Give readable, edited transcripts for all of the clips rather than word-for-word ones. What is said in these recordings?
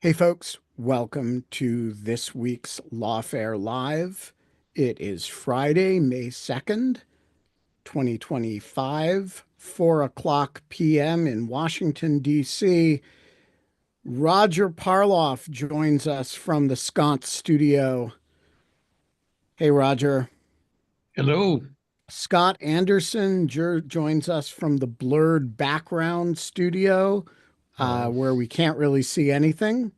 Hey folks, welcome to this week's Lawfare Live. It is Friday, May 2nd, 2025, 4 o'clock p.m. in Washington, D.C. Roger Parloff joins us from the Sconce studio. Hey, Roger. Hello. Scott Anderson joins us from the Blurred Background studio, Hello. where we can't really see anything.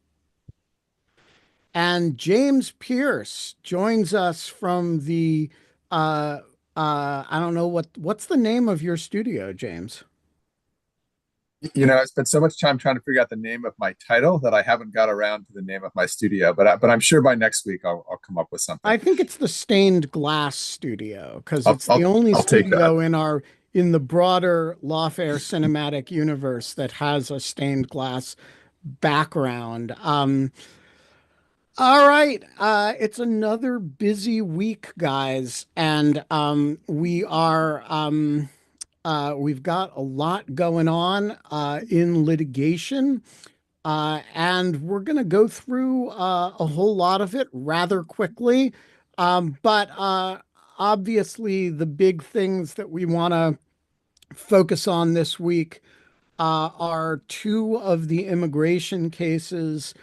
And James Pearce joins us from the I don't know what's the name of your studio, James? I spent so much time trying to figure out the name of my title that I haven't got around to the name of my studio. But I'm sure by next week I'll come up with something. I think it's the Stained Glass Studio because I'll it's the I'll only I'll take that. studio in the broader Lawfare cinematic universe that has a stained glass background. All right. It's another busy week, guys, and we've got a lot going on in litigation, and we're going to go through a whole lot of it rather quickly. But obviously, the big things that we want to focus on this week are two of the immigration cases,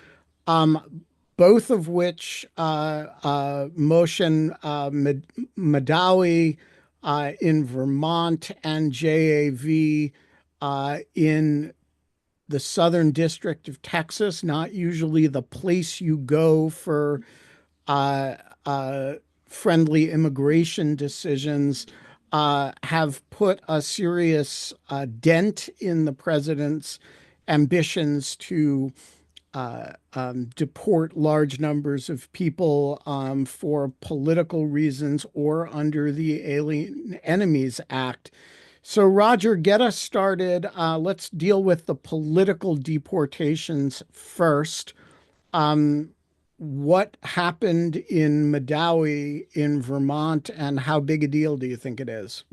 both of which Mohsen Mahdawi in Vermont and J.A.V in the Southern District of Texas, not usually the place you go for uh, friendly immigration decisions, have put a serious dent in the president's ambitions to deport large numbers of people for political reasons or under the Alien Enemies Act. So, Roger, get us started. Let's deal with the political deportations first. Um, what happened in Mahdawi in Vermont, and how big a deal do you think it is?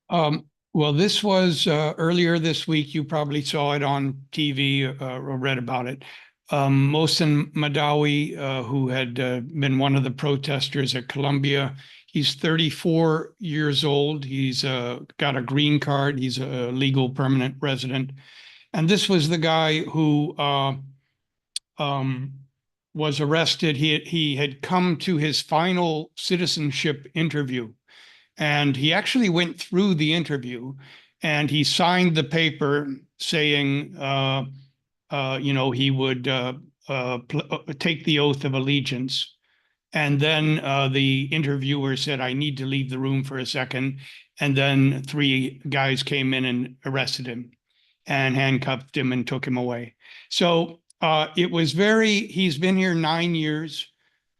Well, this was earlier this week. You probably saw it on TV or read about it. Mohsen Mahdawi, who had been one of the protesters at Columbia, he's 34 years old. He's got a green card. He's a legal permanent resident. And this was the guy who um, was arrested. He had come to his final citizenship interview. And he actually went through the interview and he signed the paper saying, he would take the oath of allegiance. And then the interviewer said, I need to leave the room for a second. And then three guys came in and arrested him and handcuffed him and took him away. So he's been here 9 years,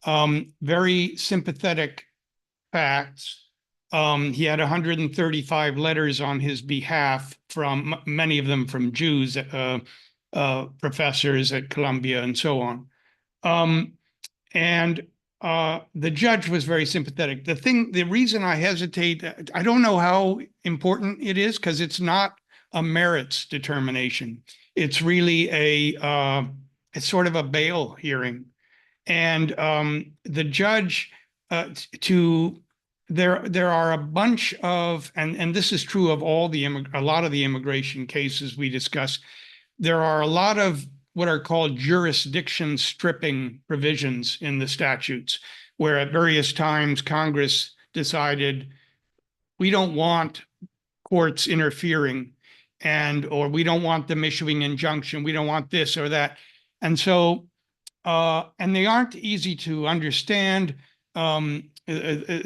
very sympathetic facts. He had 135 letters on his behalf from many of them from Jews, professors at Columbia and so on. And the judge was very sympathetic. The reason I hesitate, I don't know how important it is because it's not a merits determination. It's really it's sort of a bail hearing. And the judge there are a bunch of, and this is true of a lot of the immigration cases we discuss. There are a lot of what are called jurisdiction stripping provisions in the statutes, where at various times Congress decided we don't want courts interfering, or we don't want them issuing injunction, we don't want this or that. And so, and they aren't easy to understand.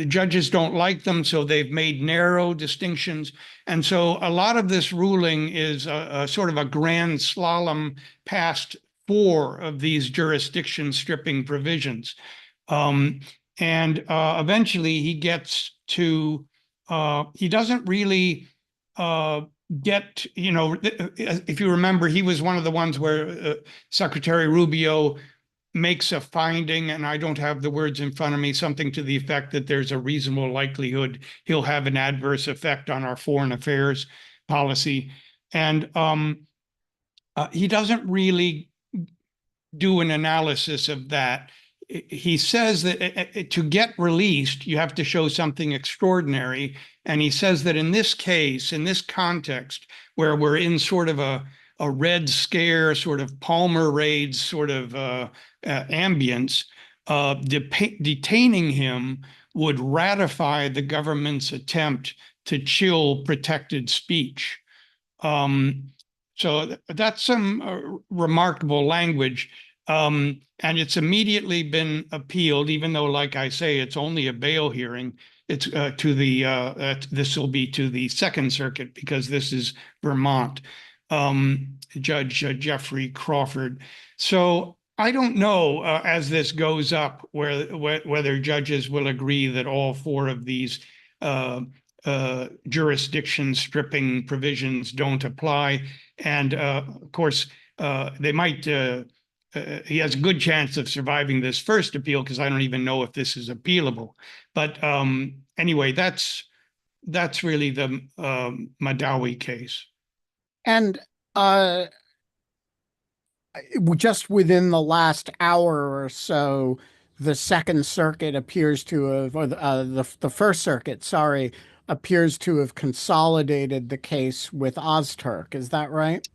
Judges don't like them, so they've made narrow distinctions. And so a lot of this ruling is a sort of a grand slalom past four of these jurisdiction stripping provisions. And eventually he gets to, he doesn't really get, if you remember, he was one of the ones where Secretary Rubio makes a finding, and I don't have the words in front of me, something to the effect that there's a reasonable likelihood he'll have an adverse effect on our foreign affairs policy. And he doesn't really do an analysis of that. He says that to get released, you have to show something extraordinary. And he says that in this case, in this context, where we're in sort of a Red Scare, sort of Palmer raids, sort of ambience, detaining him would ratify the government's attempt to chill protected speech. So that's some remarkable language. And it's immediately been appealed, even though, like I say, it's only a bail hearing. It's to the this will be to the Second Circuit because this is Vermont. Judge Jeffrey Crawford. So I don't know as this goes up whether judges will agree that all four of these jurisdiction stripping provisions don't apply. And of course, they might. He has a good chance of surviving this first appeal because I don't even know if this is appealable. But anyway, that's really the Mahdawi case. And just within the last hour or so, the Second Circuit appears to have, or the First Circuit, sorry, appears to have consolidated the case with Ozturk. Is that right?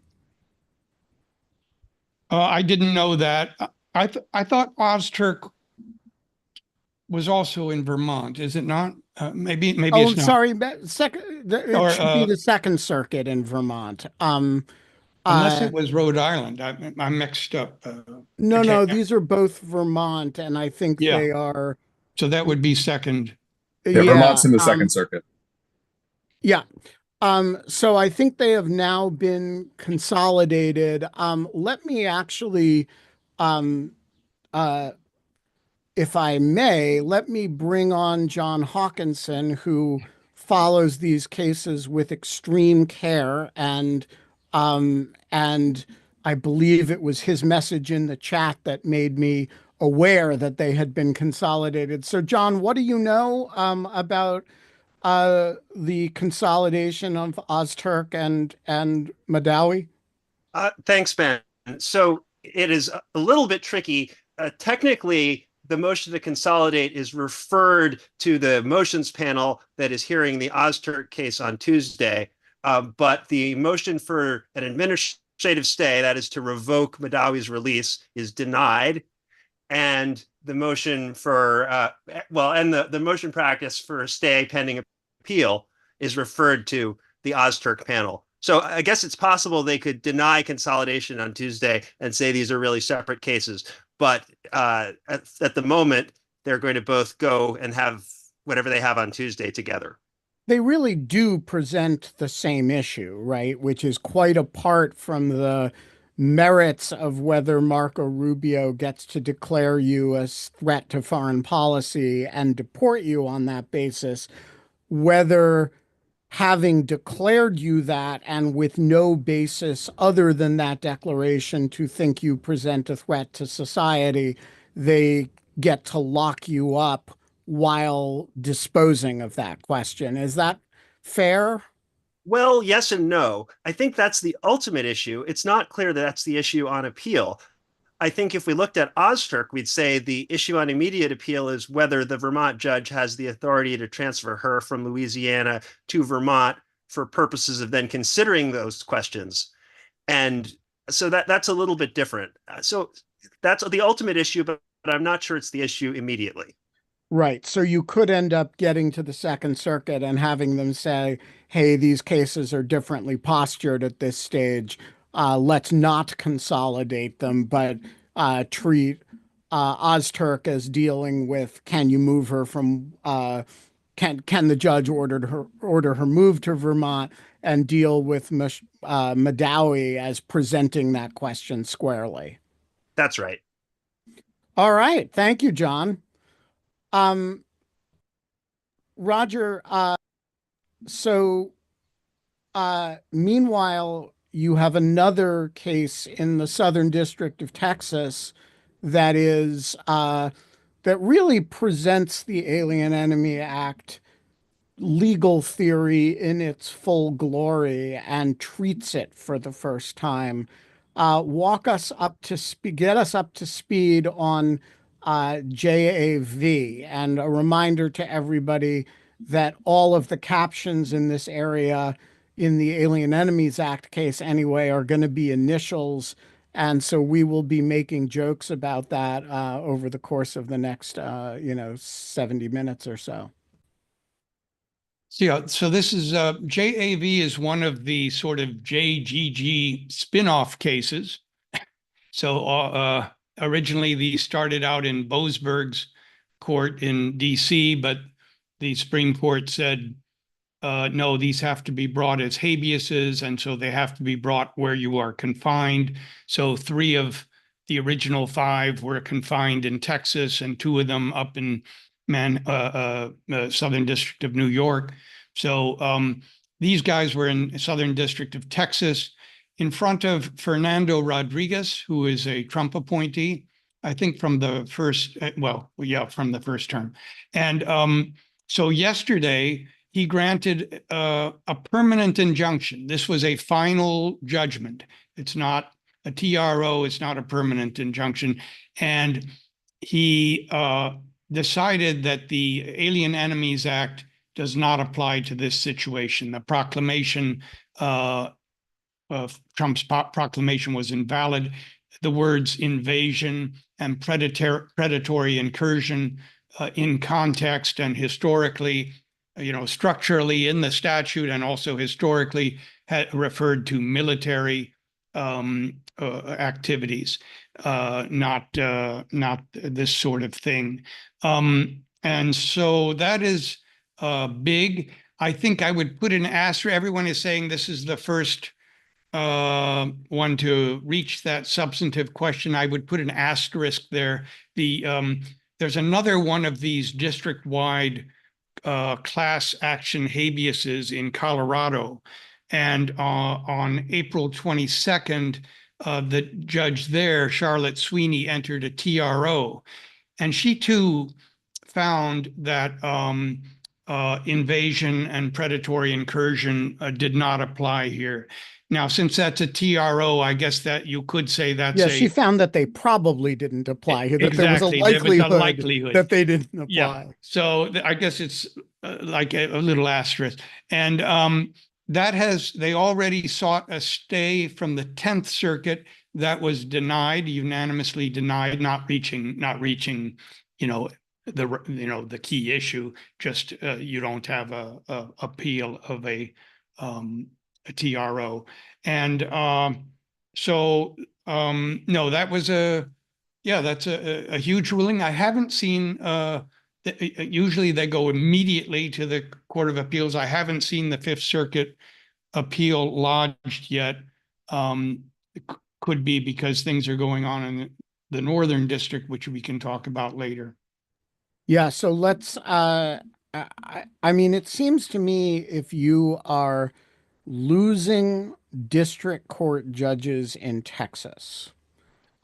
I didn't know that. I thought Ozturk was also in Vermont. Is it not? Maybe Oh, it's not. sorry. It Or should be the Second Circuit in Vermont. unless it was Rhode Island, I'm mixed up. I No, can't. no, these are both Vermont, and I think Yeah, they are. so that would be second. Yeah, Yeah, Vermont's in the Second Circuit. yeah. So I think they have now been consolidated. Let me actually, um, uh, if I may, let me bring on John Hawkinson, who follows these cases with extreme care, and I believe it was his message in the chat that made me aware that they had been consolidated. So, John, what do you know about the consolidation of Ozturk and Mahdawi? Thanks, Ben. So it is a little bit tricky. Technically, the motion to consolidate is referred to the motions panel that is hearing the Ozturk case on Tuesday. But the motion for an administrative stay, that is to revoke Mahdawi's release, is denied. And the motion for, and the motion practice for a stay pending appeal is referred to the Ozturk panel. So I guess it's possible they could deny consolidation on Tuesday and say these are really separate cases. But at the moment, they're going to both go and have whatever they have on Tuesday together. They really do present the same issue, right? Which is quite apart from the merits of whether Marco Rubio gets to declare you a threat to foreign policy and deport you on that basis, whether having declared you that and with no basis other than that declaration to think you present a threat to society, they get to lock you up while disposing of that question. Is that fair? Well, yes and no. I think that's the ultimate issue. It's not clear that that's the issue on appeal. I think if we looked at Ozturk, we'd say the issue on immediate appeal is whether the Vermont judge has the authority to transfer her from Louisiana to Vermont for purposes of then considering those questions. And so that's a little bit different. So that's the ultimate issue, but I'm not sure it's the issue immediately. Right. So you could end up getting to the Second Circuit and having them say, hey, these cases are differently postured at this stage. Let's not consolidate them, but treat Ozturk as dealing with can you move her from can the judge order her moved to Vermont and deal with Mahdawi as presenting that question squarely. That's right. All right. Thank you, John. Roger, so meanwhile, you have another case in the Southern District of Texas that is that really presents the Alien Enemy Act legal theory in its full glory and treats it for the first time. walk us up to speed, get us up to speed on J.A.V. And a reminder to everybody that all of the captions in this area in the Alien Enemies Act case anyway are going to be initials. And so we will be making jokes about that over the course of the next, 70 minutes or so. So, yeah, so this is JAV is one of the sort of JGG spin-off cases. So originally these started out in Boasberg's court in DC, but the Supreme Court said, no, these have to be brought as habeases, and so they have to be brought where you are confined. So 3 of the original 5 were confined in Texas, and 2 of them up in Southern District of New York. So these guys were in Southern District of Texas in front of Fernando Rodriguez, who is a Trump appointee, I think from the first, from the first term. And so yesterday, he granted a permanent injunction. This was a final judgment. It's not a TRO, it's not a permanent injunction. And he decided that the Alien Enemies Act does not apply to this situation. The proclamation of Trump's proclamation was invalid. The words invasion and predatory incursion in context and historically, structurally in the statute and also historically had referred to military activities, not this sort of thing. And so that is big. I think I would put an asterisk. Everyone is saying this is the first one to reach that substantive question. I would put an asterisk there. There's another one of these district-wide class action habeases in Colorado. And on April 22nd, the judge there, Charlotte Sweeney, entered a TRO. And she too found that invasion and predatory incursion did not apply here. Now, since that's a TRO, I guess that you could say that's she found that they probably didn't apply here, that exactly. there was a likelihood that they didn't apply. Yeah. So I guess it's like a little asterisk. And they already sought a stay from the 10th Circuit that was denied, unanimously denied, not reaching, the key issue. Just you don't have a appeal of a TRO. And no, that was that's a huge ruling. I haven't seen, usually they go immediately to the Court of Appeals. I haven't seen the Fifth Circuit appeal lodged yet. It could be because things are going on in the Northern District, which we can talk about later. Yeah, so let's, I mean, it seems to me if you are losing district court judges in Texas,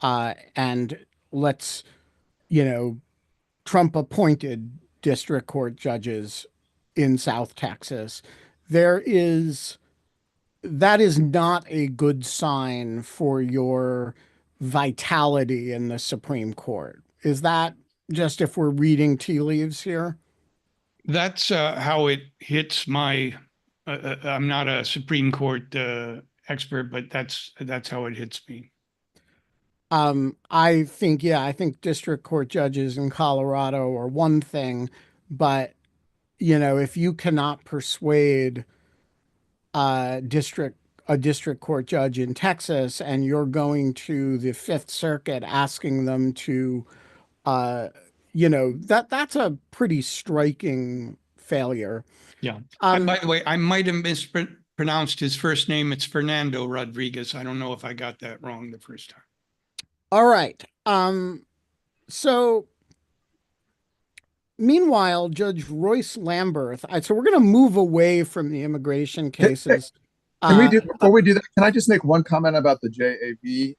and let's, Trump appointed district court judges in South Texas, that is not a good sign for your vitality in the Supreme Court. Is that just if we're reading tea leaves here? That's how it hits my, I'm not a Supreme Court expert, but that's how it hits me. I think district court judges in Colorado are one thing, but if you cannot persuade a district court judge in Texas and you're going to the Fifth Circuit asking them to, that's a pretty striking failure. Yeah. And by the way, I might have mispronounced his first name. It's Fernando Rodriguez. I don't know if I got that wrong the first time. All right. So meanwhile, Judge Royce Lamberth, so we're going to move away from the immigration cases. Before we do that, can I just make one comment about the J.A.V.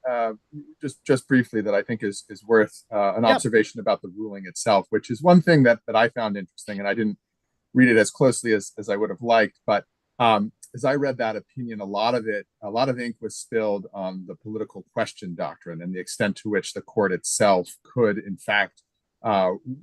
Just briefly that I think is worth an observation about the ruling itself, which is one thing that I found interesting, and I didn't read it as closely as I would have liked, but as I read that opinion, a lot of ink was spilled on the political question doctrine and the extent to which the court itself could, in fact,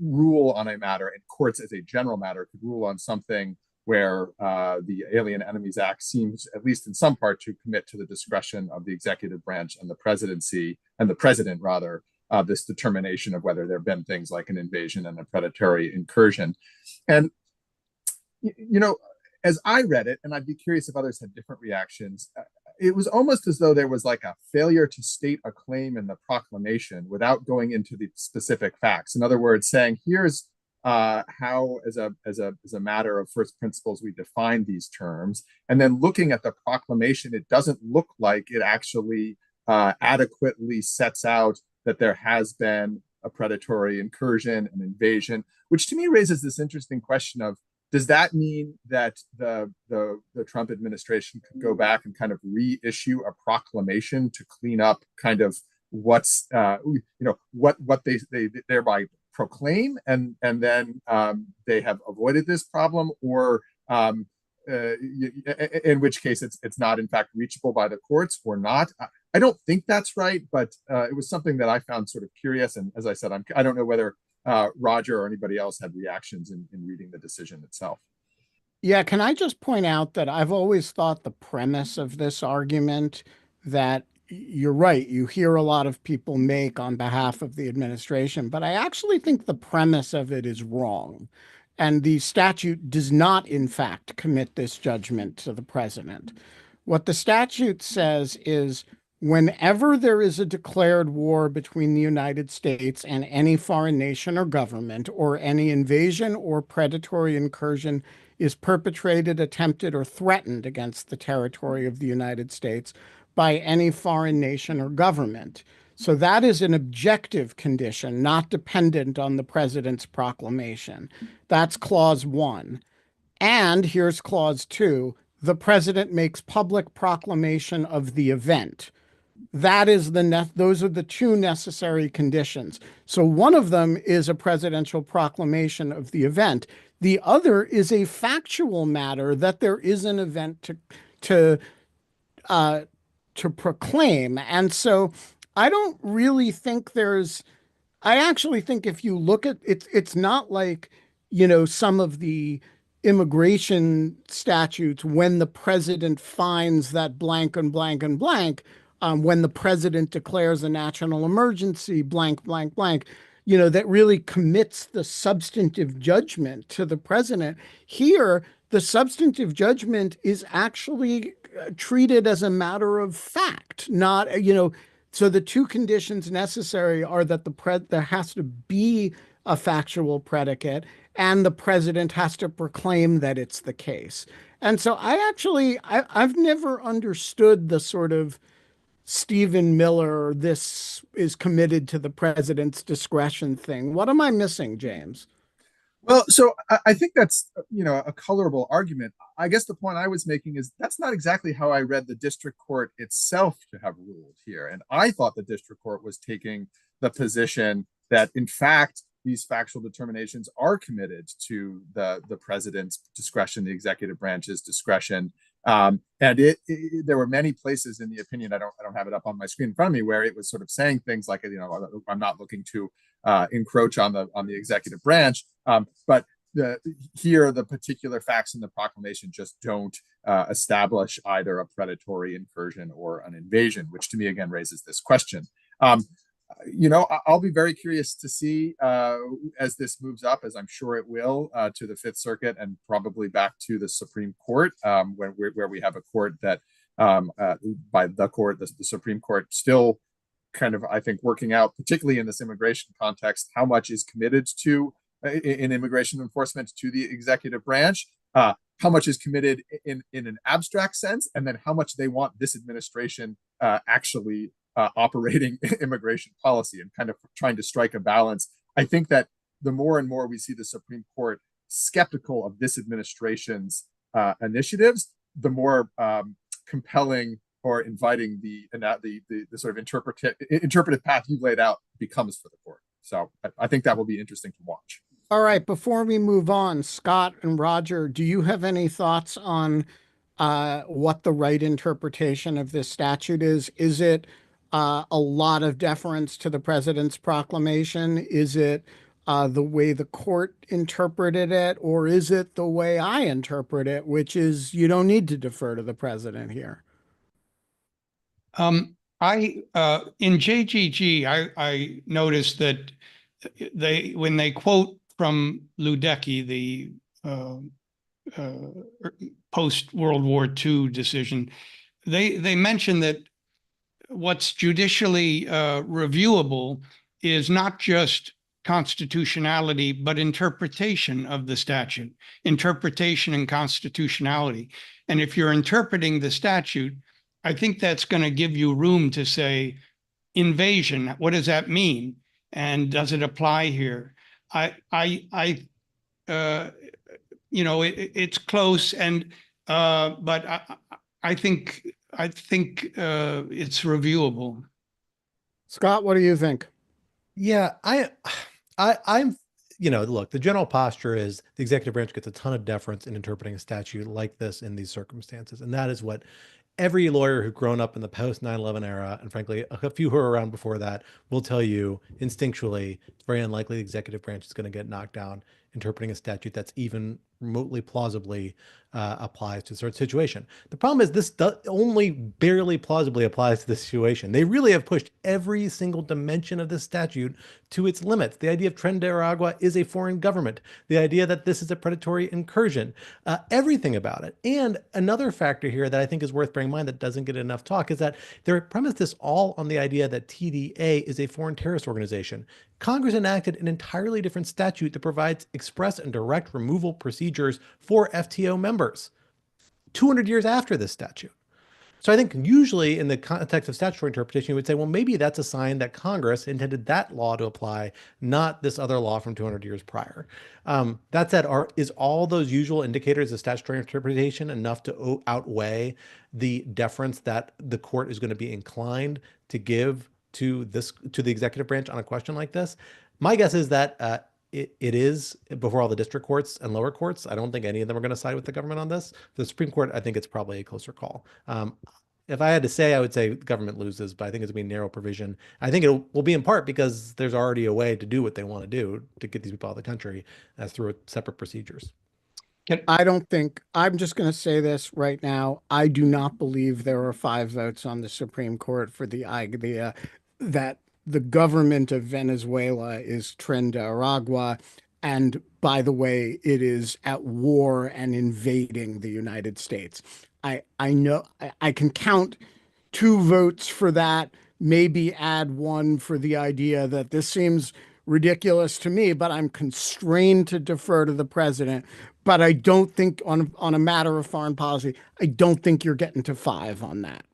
rule on a matter, and courts as a general matter could rule on something where the Alien Enemies Act seems, at least in some part, to commit to the discretion of the executive branch and the presidency, and the president rather, this determination of whether there have been things like an invasion and a predatory incursion. And, you know, as I read it, and I'd be curious if others had different reactions, it was almost as though there was like a failure to state a claim in the proclamation without going into the specific facts. In other words, saying, here's how, as a matter of first principles, we define these terms. And then looking at the proclamation, it doesn't look like it actually adequately sets out that there has been a predatory incursion, an invasion, which to me raises this interesting question of, does that mean that the Trump administration could go back and kind of reissue a proclamation to clean up kind of what's what they thereby proclaim, and then they have avoided this problem, or in which case it's not in fact reachable by the courts or not? I don't think that's right, but it was something that I found sort of curious. And as I said, I don't know whether Roger or anybody else had reactions in reading the decision itself. Yeah, can I just point out that I've always thought the premise of this argument, that you're right, you hear a lot of people make on behalf of the administration, but I actually think the premise of it is wrong. And the statute does not, in fact, commit this judgment to the president. What the statute says is, whenever there is a declared war between the United States and any foreign nation or government, or any invasion or predatory incursion is perpetrated, attempted, or threatened against the territory of the United States by any foreign nation or government. So that is an objective condition, not dependent on the president's proclamation. That's clause 1. And here's clause 2. The president makes public proclamation of the event. That is those are the two necessary conditions. So one of them is a presidential proclamation of the event. The other is a factual matter that there is an event to proclaim. And so I don't really think I actually think if you look at it, it's not like, some of the immigration statutes, when the president finds that blank and blank and blank, when the president declares a national emergency, blank, blank, blank, that really commits the substantive judgment to the president. Here, the substantive judgment is actually treated as a matter of fact, not, so the two conditions necessary are that there has to be a factual predicate, and the president has to proclaim that it's the case. And so I've never understood the sort of Stephen Miller, this is committed to the president's discretion thing. What am I missing, James? Well, so I think that's, a colorable argument. I guess the point I was making is that's not exactly how I read the district court itself to have ruled here. And I thought the district court was taking the position that, in fact, these factual determinations are committed to the president's discretion, the executive branch's discretion. And there were many places in the opinion, I don't have it up on my screen in front of me, where it was sort of saying things like, I'm not looking to encroach on the executive branch, but here the particular facts in the proclamation just don't establish either a predatory incursion or an invasion, which to me again raises this question. I'll be very curious to see as this moves up, as I'm sure it will, to the Fifth Circuit and probably back to the Supreme Court, where we have a court that, by the court, the Supreme Court still kind of, I think, working out, particularly in this immigration context, how much is committed to in immigration enforcement to the executive branch, how much is committed in an abstract sense, and then how much they want this administration actually operating immigration policy, and kind of trying to strike a balance. I think that the more and more we see the Supreme Court skeptical of this administration's initiatives, the more compelling or inviting the sort of interpretive path you've laid out becomes for the court. So I think that will be interesting to watch. All right, before we move on, Scott and Roger, do you have any thoughts on what the right interpretation of this statute is? Is it a lot of deference to the president's proclamation? Is it the way the court interpreted it, or is it the way I interpret it, which is you don't need to defer to the president here? In JGG, I noticed that when they quote from Ludecky, the post World War II decision, they mention that what's judicially reviewable is not just constitutionality, but interpretation of the statute, interpretation and constitutionality. And if you're interpreting the statute, I think that's going to give you room to say, invasion, what does that mean? And does it apply here? It's close, and but I think it's reviewable. Scott, what do you think? Yeah, I'm, look, the general posture is the executive branch gets a ton of deference in interpreting a statute like this in these circumstances. And that is what every lawyer who's grown up in the post 9/11 era, and frankly, a few who are around before that, will tell you instinctually, it's very unlikely the executive branch is going to get knocked down interpreting a statute that's even remotely plausibly applies to a certain situation. The problem is this only barely plausibly applies to this situation. They really have pushed every single dimension of this statute to its limits. The idea of Transgender Agua is a foreign government. The idea that this is a predatory incursion, everything about it. And another factor here that I think is worth bearing in mind that doesn't get enough talk is that they're premised this all on the idea that TDA is a foreign terrorist organization. Congress enacted an entirely different statute that provides express and direct removal procedures for FTO members 200 years after this statute. So I think usually in the context of statutory interpretation, you would say, well, maybe that's a sign that Congress intended that law to apply, not this other law from 200 years prior. That said, is all those usual indicators of statutory interpretation enough to outweigh the deference that the court is going to be inclined to give to the executive branch on a question like this? My guess is that it is before all the district courts and lower courts. I don't think any of them are going to side with the government on this. The Supreme Court, I think it's probably a closer call. If I had to say, I would say the government loses, but I think it's going to be a narrow provision. I think it will be in part because there's already a way to do what they want to do to get these people out of the country through separate procedures. I'm just going to say this right now. I do not believe there are 5 votes on the Supreme Court for the idea that the government of Venezuela is Transgender Agua. And by the way, it is at war and invading the United States. I know I can count 2 votes for that, maybe add 1 for the idea that this seems ridiculous to me, but I'm constrained to defer to the president. But I don't think on a matter of foreign policy, I don't think you're getting to 5 on that.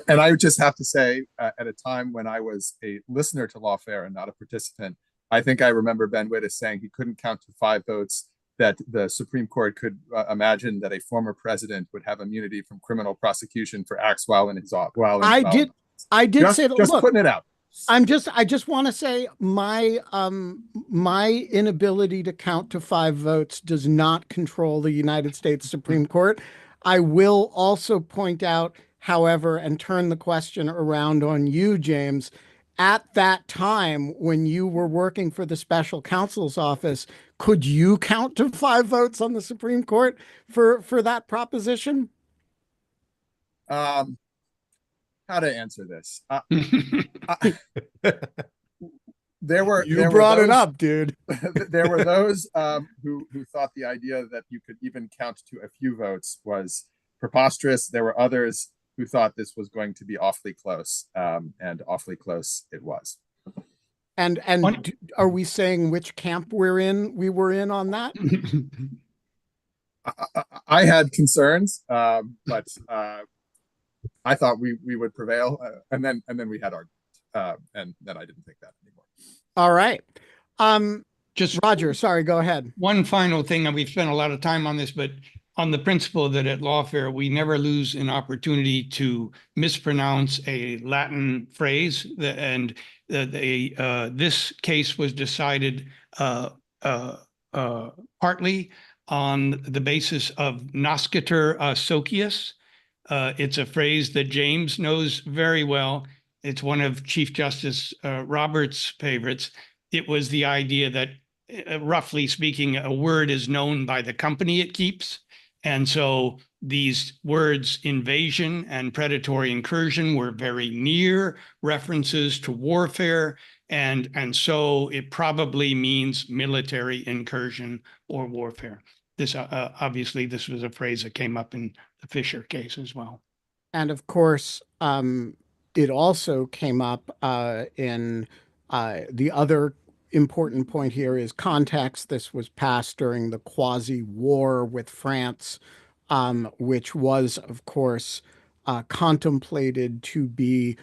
And I would just have to say, at a time when I was a listener to Lawfare and not a participant, I think I remember Ben Wittes saying he couldn't count to 5 votes that the Supreme Court could imagine that a former president would have immunity from criminal prosecution for acts while in his office. I did say that. Just look, putting it out. I just want to say my inability to count to 5 votes does not control the United States Supreme Court. I will also point out, however, and turn the question around on you, James. At that time, when you were working for the special counsel's office, could you count to 5 votes on the Supreme Court for that proposition? How to answer this? There were it up, dude. There were those who thought the idea that you could even count to a few votes was preposterous. There were others who thought this was going to be awfully close, and awfully close it was. And are we saying which camp we were in on that? I had concerns, but I thought we would prevail, and then we had argument, and then I didn't think that anymore. All right. Just Roger, sorry, go ahead. One final thing, and we've spent a lot of time on this, but on the principle that at Lawfare, we never lose an opportunity to mispronounce a Latin phrase, and this case was decided partly on the basis of Nascatur Socius. It's a phrase that James knows very well. It's one of Chief Justice Roberts' favorites. It was the idea that, roughly speaking, a word is known by the company it keeps. And so these words, invasion and predatory incursion, were very near references to warfare. And so it probably means military incursion or warfare. This obviously, this was a phrase that came up in the Fisher case as well. And of course, it also came up in the other important point here is context. This was passed during the quasi-war with France, which was, of course, contemplated to be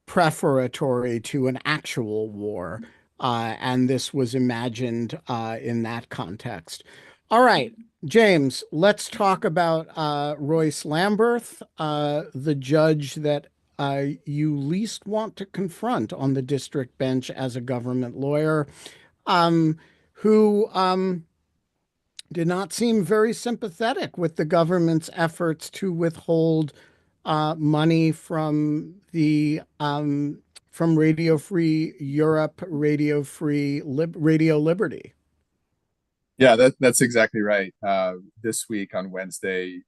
preparatory to an actual war. And this was imagined in that context. All right, James, let's talk about Royce Lamberth, the judge that you least want to confront on the district bench as a government lawyer, who did not seem very sympathetic with the government's efforts to withhold money from the from Radio Free Europe, Radio Liberty. Yeah, that's exactly right. This week on Wednesday,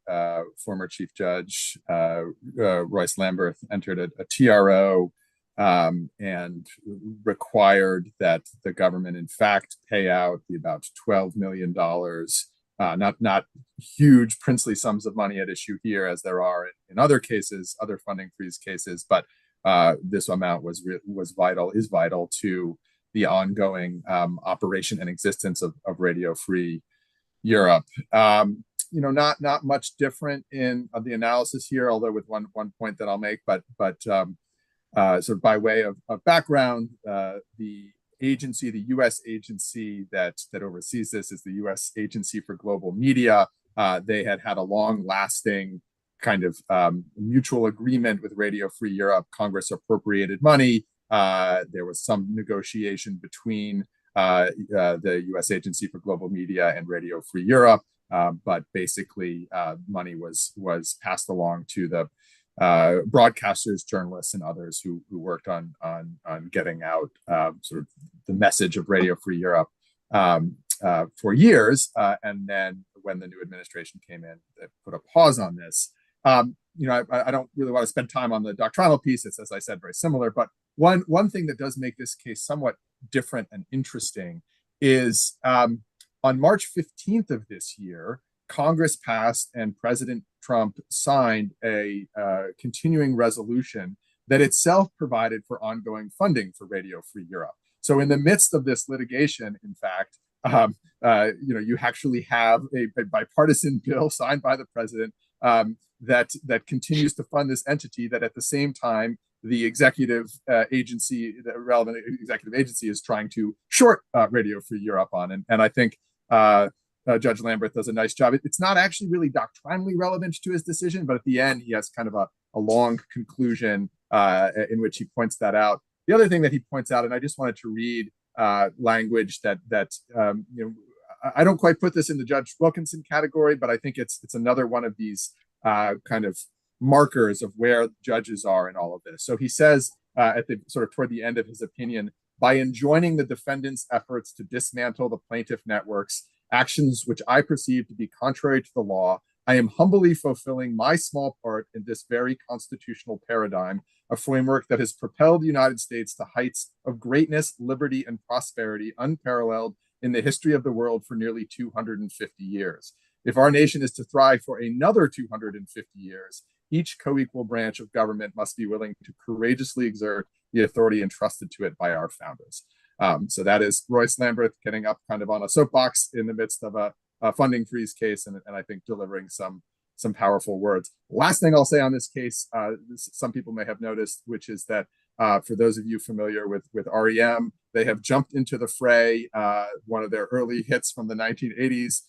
former Chief Judge Royce Lamberth entered a TRO and required that the government, in fact, pay out the about $12 million. Not huge princely sums of money at issue here, as there are in other cases, other funding freeze cases, but this amount is vital to the ongoing operation and existence of Radio Free Europe. Not much different in the analysis here, although with one point that I'll make, but sort of by way of background, the agency, the U.S. agency that oversees this is the U.S. Agency for Global Media. They had a long-lasting kind of mutual agreement with Radio Free Europe. Congress appropriated money. There was some negotiation between the U.S. Agency for Global Media and Radio Free Europe, but basically money was passed along to the broadcasters, journalists, and others who worked on getting out sort of the message of Radio Free Europe for years. And then when the new administration came in, they put a pause on this. I don't really want to spend time on the doctrinal piece. It's, as I said, very similar. But one thing that does make this case somewhat different and interesting is on March 15th of this year, Congress passed and President Trump signed a continuing resolution that itself provided for ongoing funding for Radio Free Europe. So in the midst of this litigation, in fact, you actually have a bipartisan bill signed by the president that continues to fund this entity that at the same time the executive agency, the relevant executive agency, is trying to short Radio Free Europe on. And I think Judge Lamberth does a nice job. It's not actually really doctrinally relevant to his decision, but at the end he has kind of a long conclusion in which he points that out. The other thing that he points out, and I just wanted to read language that I don't quite put this in the Judge Wilkinson category, but I think it's another one of these kind of markers of where judges are in all of this. So he says at the sort of toward the end of his opinion, by enjoining the defendant's efforts to dismantle the plaintiff networks, actions which I perceive to be contrary to the law, I am humbly fulfilling my small part in this very constitutional paradigm, a framework that has propelled the United States to heights of greatness, liberty, and prosperity unparalleled in the history of the world for nearly 250 years. If our nation is to thrive for another 250 years, each co-equal branch of government must be willing to courageously exert the authority entrusted to it by our founders. So that is Royce Lamberth getting up kind of on a soapbox in the midst of a funding freeze case, and I think delivering some powerful words. Last thing I'll say on this case, some people may have noticed, which is that for those of you familiar with REM, they have jumped into the fray. One of their early hits from the 1980s,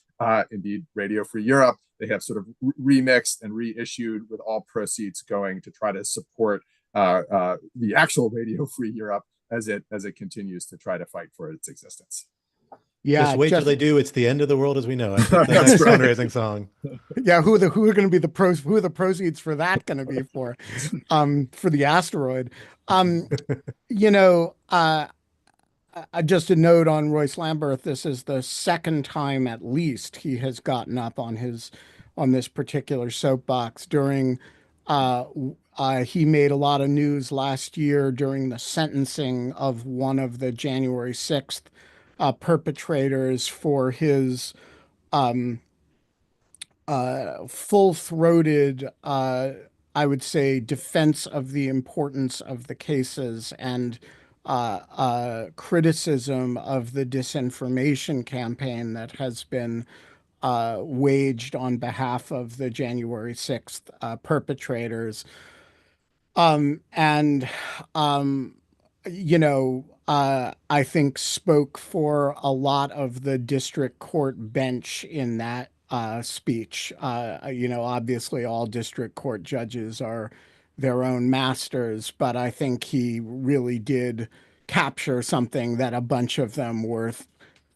indeed Radio Free Europe, they have sort of remixed and reissued with all proceeds going to try to support the actual Radio Free Europe as it continues to try to fight for its existence. Yeah, Just wait till just they do. It's the end of the world as we know it. That's the That's next right. fundraising song. yeah, who are going to be the pros? Who are the proceeds for that going to be for the asteroid? Um, you know, just a note on Royce Lamberth. This is the second time at least he has gotten up on this particular soapbox. He made a lot of news last year during the sentencing of one of the January 6th perpetrators for his um, full-throated, I would say, defense of the importance of the cases and criticism of the disinformation campaign that has been waged on behalf of the January 6th perpetrators. And um, I think spoke for a lot of the district court bench in that speech. Obviously, all district court judges are their own masters, but I think he really did capture something that a bunch of them were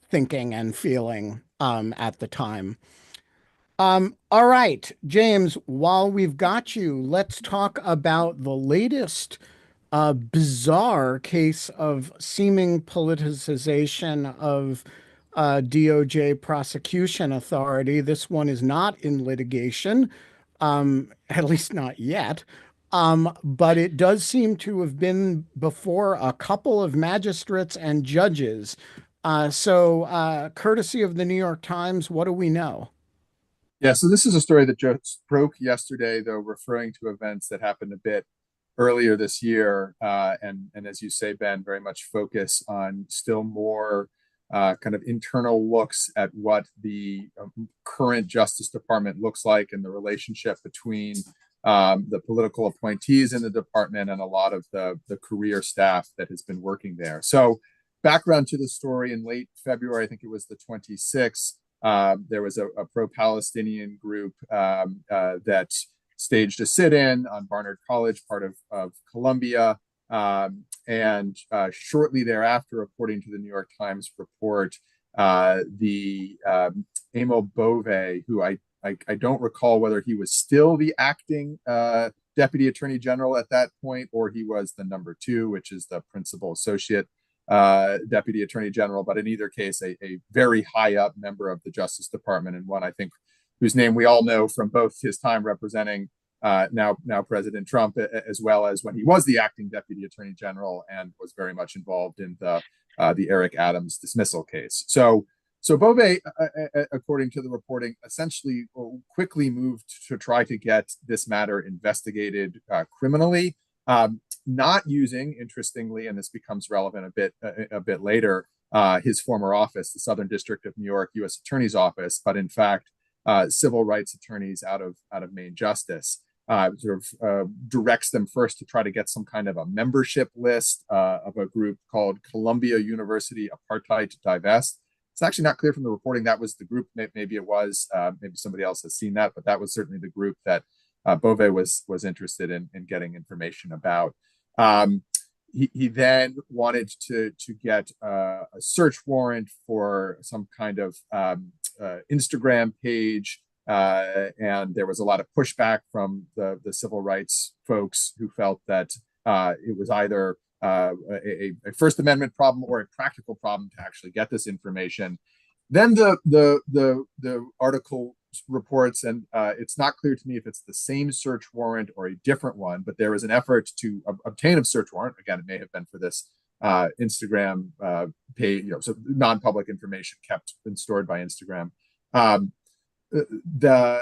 thinking and feeling at the time. All right, James, while we've got you, let's talk about the latest bizarre case of seeming politicization of DOJ prosecution authority. This one is not in litigation, at least not yet. But it does seem to have been before a couple of magistrates and judges. Courtesy of the New York Times, what do we know? Yeah, so this is a story that just broke yesterday, though, referring to events that happened a bit earlier this year, and as you say, Ben, very much focus on still more kind of internal looks at what the current Justice Department looks like and the relationship between the political appointees in the department and a lot of the career staff that has been working there. So, background to the story: in late February, I think it was the 26th. There was a pro-Palestinian group that staged a sit-in on Barnard College, part of Columbia. And shortly thereafter, according to the New York Times report, the Amo Bove, who I don't recall whether he was still the acting Deputy Attorney General at that point, or he was the number two, which is the principal associate Deputy Attorney General, but in either case, a very high up member of the Justice Department, and one I think whose name we all know from both his time representing now President Trump, as well as when he was the acting Deputy Attorney General and was very much involved in the Eric Adams dismissal case. So Bove, according to the reporting, essentially quickly moved to try to get this matter investigated criminally. Not using, interestingly, and this becomes relevant a bit later, his former office, the Southern District of New York U.S. Attorney's Office, but in fact, civil rights attorneys out of Maine Justice. Directs them first to try to get some kind of a membership list of a group called Columbia University Apartheid to Divest. It's actually not clear from the reporting that was the group. Maybe it was. Maybe somebody else has seen that, but that was certainly the group that Bove was interested in getting information about. He then wanted to get a search warrant for some kind of Instagram page, and there was a lot of pushback from the civil rights folks who felt that it was either a First Amendment problem or a practical problem to actually get this information. Then the article reports, and it's not clear to me if it's the same search warrant or a different one, but there was an effort to obtain a search warrant. Again, it may have been for this Instagram page, so non-public information kept and stored by Instagram. The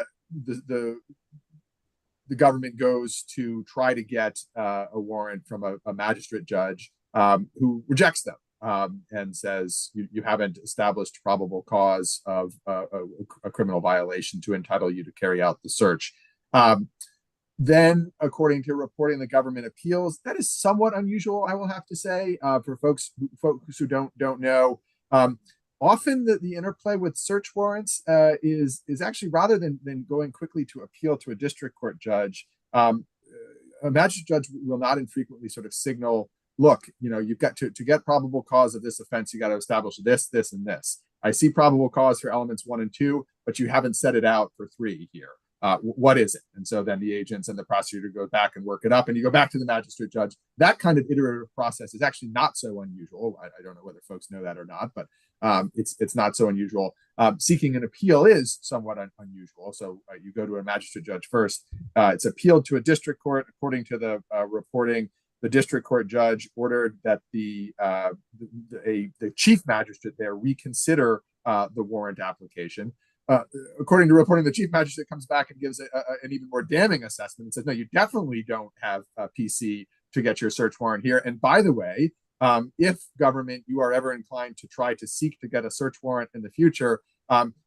government goes to try to get a warrant from a magistrate judge who rejects them. And says you haven't established probable cause of a criminal violation to entitle you to carry out the search. Then, according to reporting, the government appeals. That is somewhat unusual, I will have to say, for folks who don't know. Often the interplay with search warrants is actually, rather than going quickly to appeal to a district court judge, a magistrate judge will not infrequently sort of signal, look, you've got to get probable cause of this offense, you got to establish this, and this. I see probable cause for elements 1 and 2, but you haven't set it out for 3 here. What is it? And so then the agents and the prosecutor go back and work it up, and you go back to the magistrate judge. That kind of iterative process is actually not so unusual. I don't know whether folks know that or not, but it's not so unusual. Seeking an appeal is somewhat unusual. So you go to a magistrate judge first. It's appealed to a district court. According to the reporting, the district court judge ordered that the chief magistrate there reconsider the warrant application. According to reporting, the chief magistrate comes back and gives an even more damning assessment and says, no, you definitely don't have a PC to get your search warrant here. And by the way, if government, you are ever inclined to try to seek to get a search warrant in the future,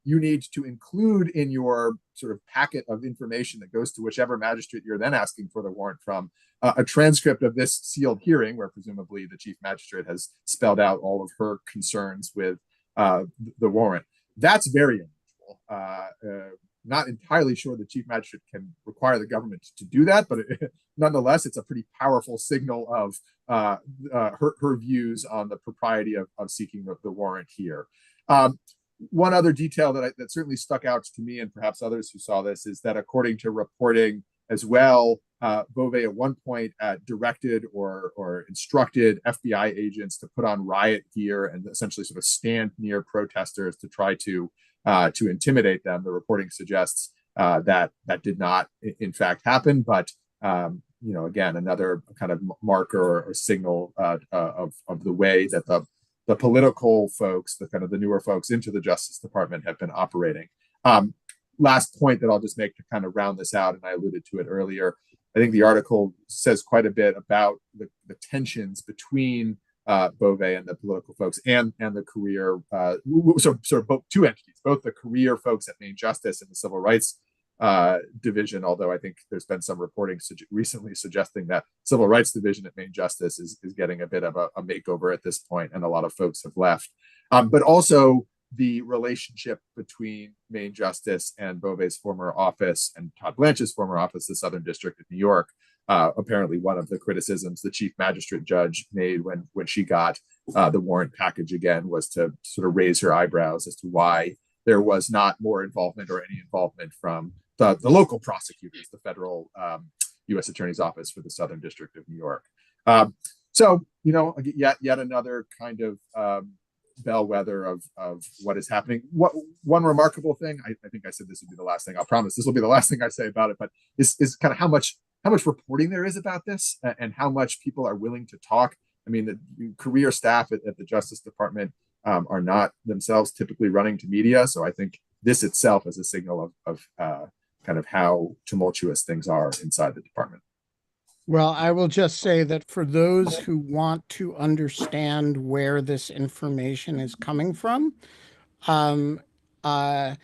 you need to include in your sort of packet of information that goes to whichever magistrate you're then asking for the warrant from, a transcript of this sealed hearing where presumably the chief magistrate has spelled out all of her concerns with the warrant. That's very unusual. Not entirely sure the chief magistrate can require the government to do that, but nonetheless, it's a pretty powerful signal of her views on the propriety of seeking the warrant here. One other detail that certainly stuck out to me and perhaps others who saw this is that according to reporting as well, Beauvais at one point directed or instructed FBI agents to put on riot gear and essentially sort of stand near protesters to try to intimidate them. The reporting suggests that did not in fact happen, but again, another kind of marker or signal of the way that the political folks, the kind of the newer folks into the Justice Department have been operating. Last point that I'll just make to kind of round this out, and I alluded to it earlier, I think the article says quite a bit about the tensions between Beauvais and the political folks and the career, so both two entities, both the career folks at Main Justice and the Civil Rights Division, although I think there's been some reporting recently suggesting that Civil Rights Division at Main Justice is getting a bit of a makeover at this point, and a lot of folks have left. But also the relationship between Main Justice and Beauvais' former office and Todd Blanche's former office, the Southern District of New York. Apparently one of the criticisms the chief magistrate judge made when she got the warrant package again was to sort of raise her eyebrows as to why there was not more involvement or any involvement from the local prosecutors, the federal U.S. Attorney's Office for the Southern District of New York. So, yet another kind of bellwether of what is happening. One remarkable thing, I think I said this would be the last thing, I'll promise this will be the last thing I say about it, but is kind of how much reporting there is about this and how much people are willing to talk. I mean, the career staff at the Justice Department are not themselves typically running to media. So I think this itself is a signal of kind of how tumultuous things are inside the department. Well, I will just say that for those who want to understand where this information is coming from, I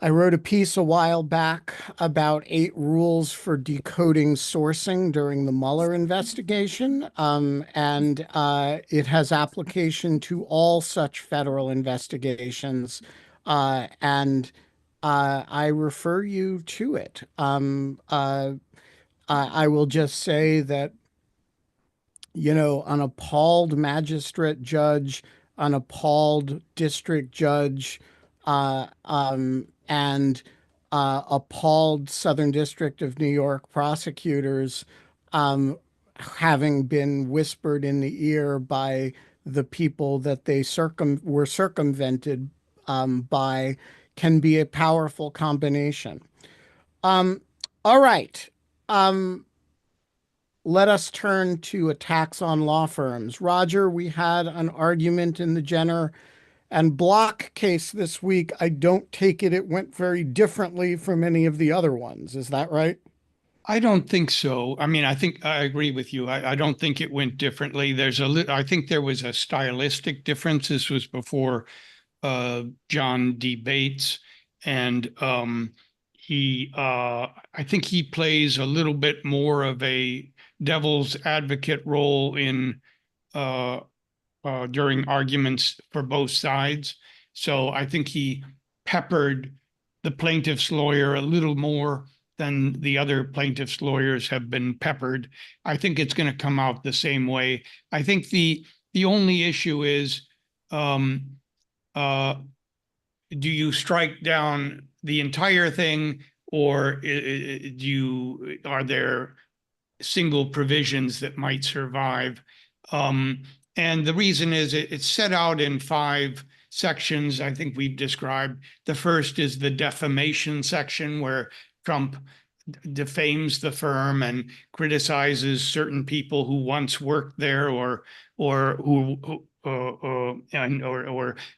wrote a piece a while back about 8 rules for decoding sourcing during the Mueller investigation, and it has application to all such federal investigations, and I refer you to it. I will just say that, an appalled magistrate judge, an appalled district judge, and appalled Southern District of New York prosecutors, having been whispered in the ear by the people that they were circumvented by, can be a powerful combination. All right. Let us turn to attacks on law firms. Roger, we had an argument in the Jenner and Block case this week. I don't take it went very differently from any of the other ones. Is that right? I don't think so. I mean, I think I agree with you. I don't think it went differently. I think there was a stylistic difference. This was before John D. Bates, and I think he plays a little bit more of a devil's advocate role in during arguments for both sides. So I think he peppered the plaintiff's lawyer a little more than the other plaintiff's lawyers have been peppered. I think it's going to come out the same way. I think the only issue is do you strike down the entire thing, or are there single provisions that might survive? And the reason is it's set out in 5 sections I think we've described. The first is the defamation section, where Trump defames the firm and criticizes certain people who once worked there, or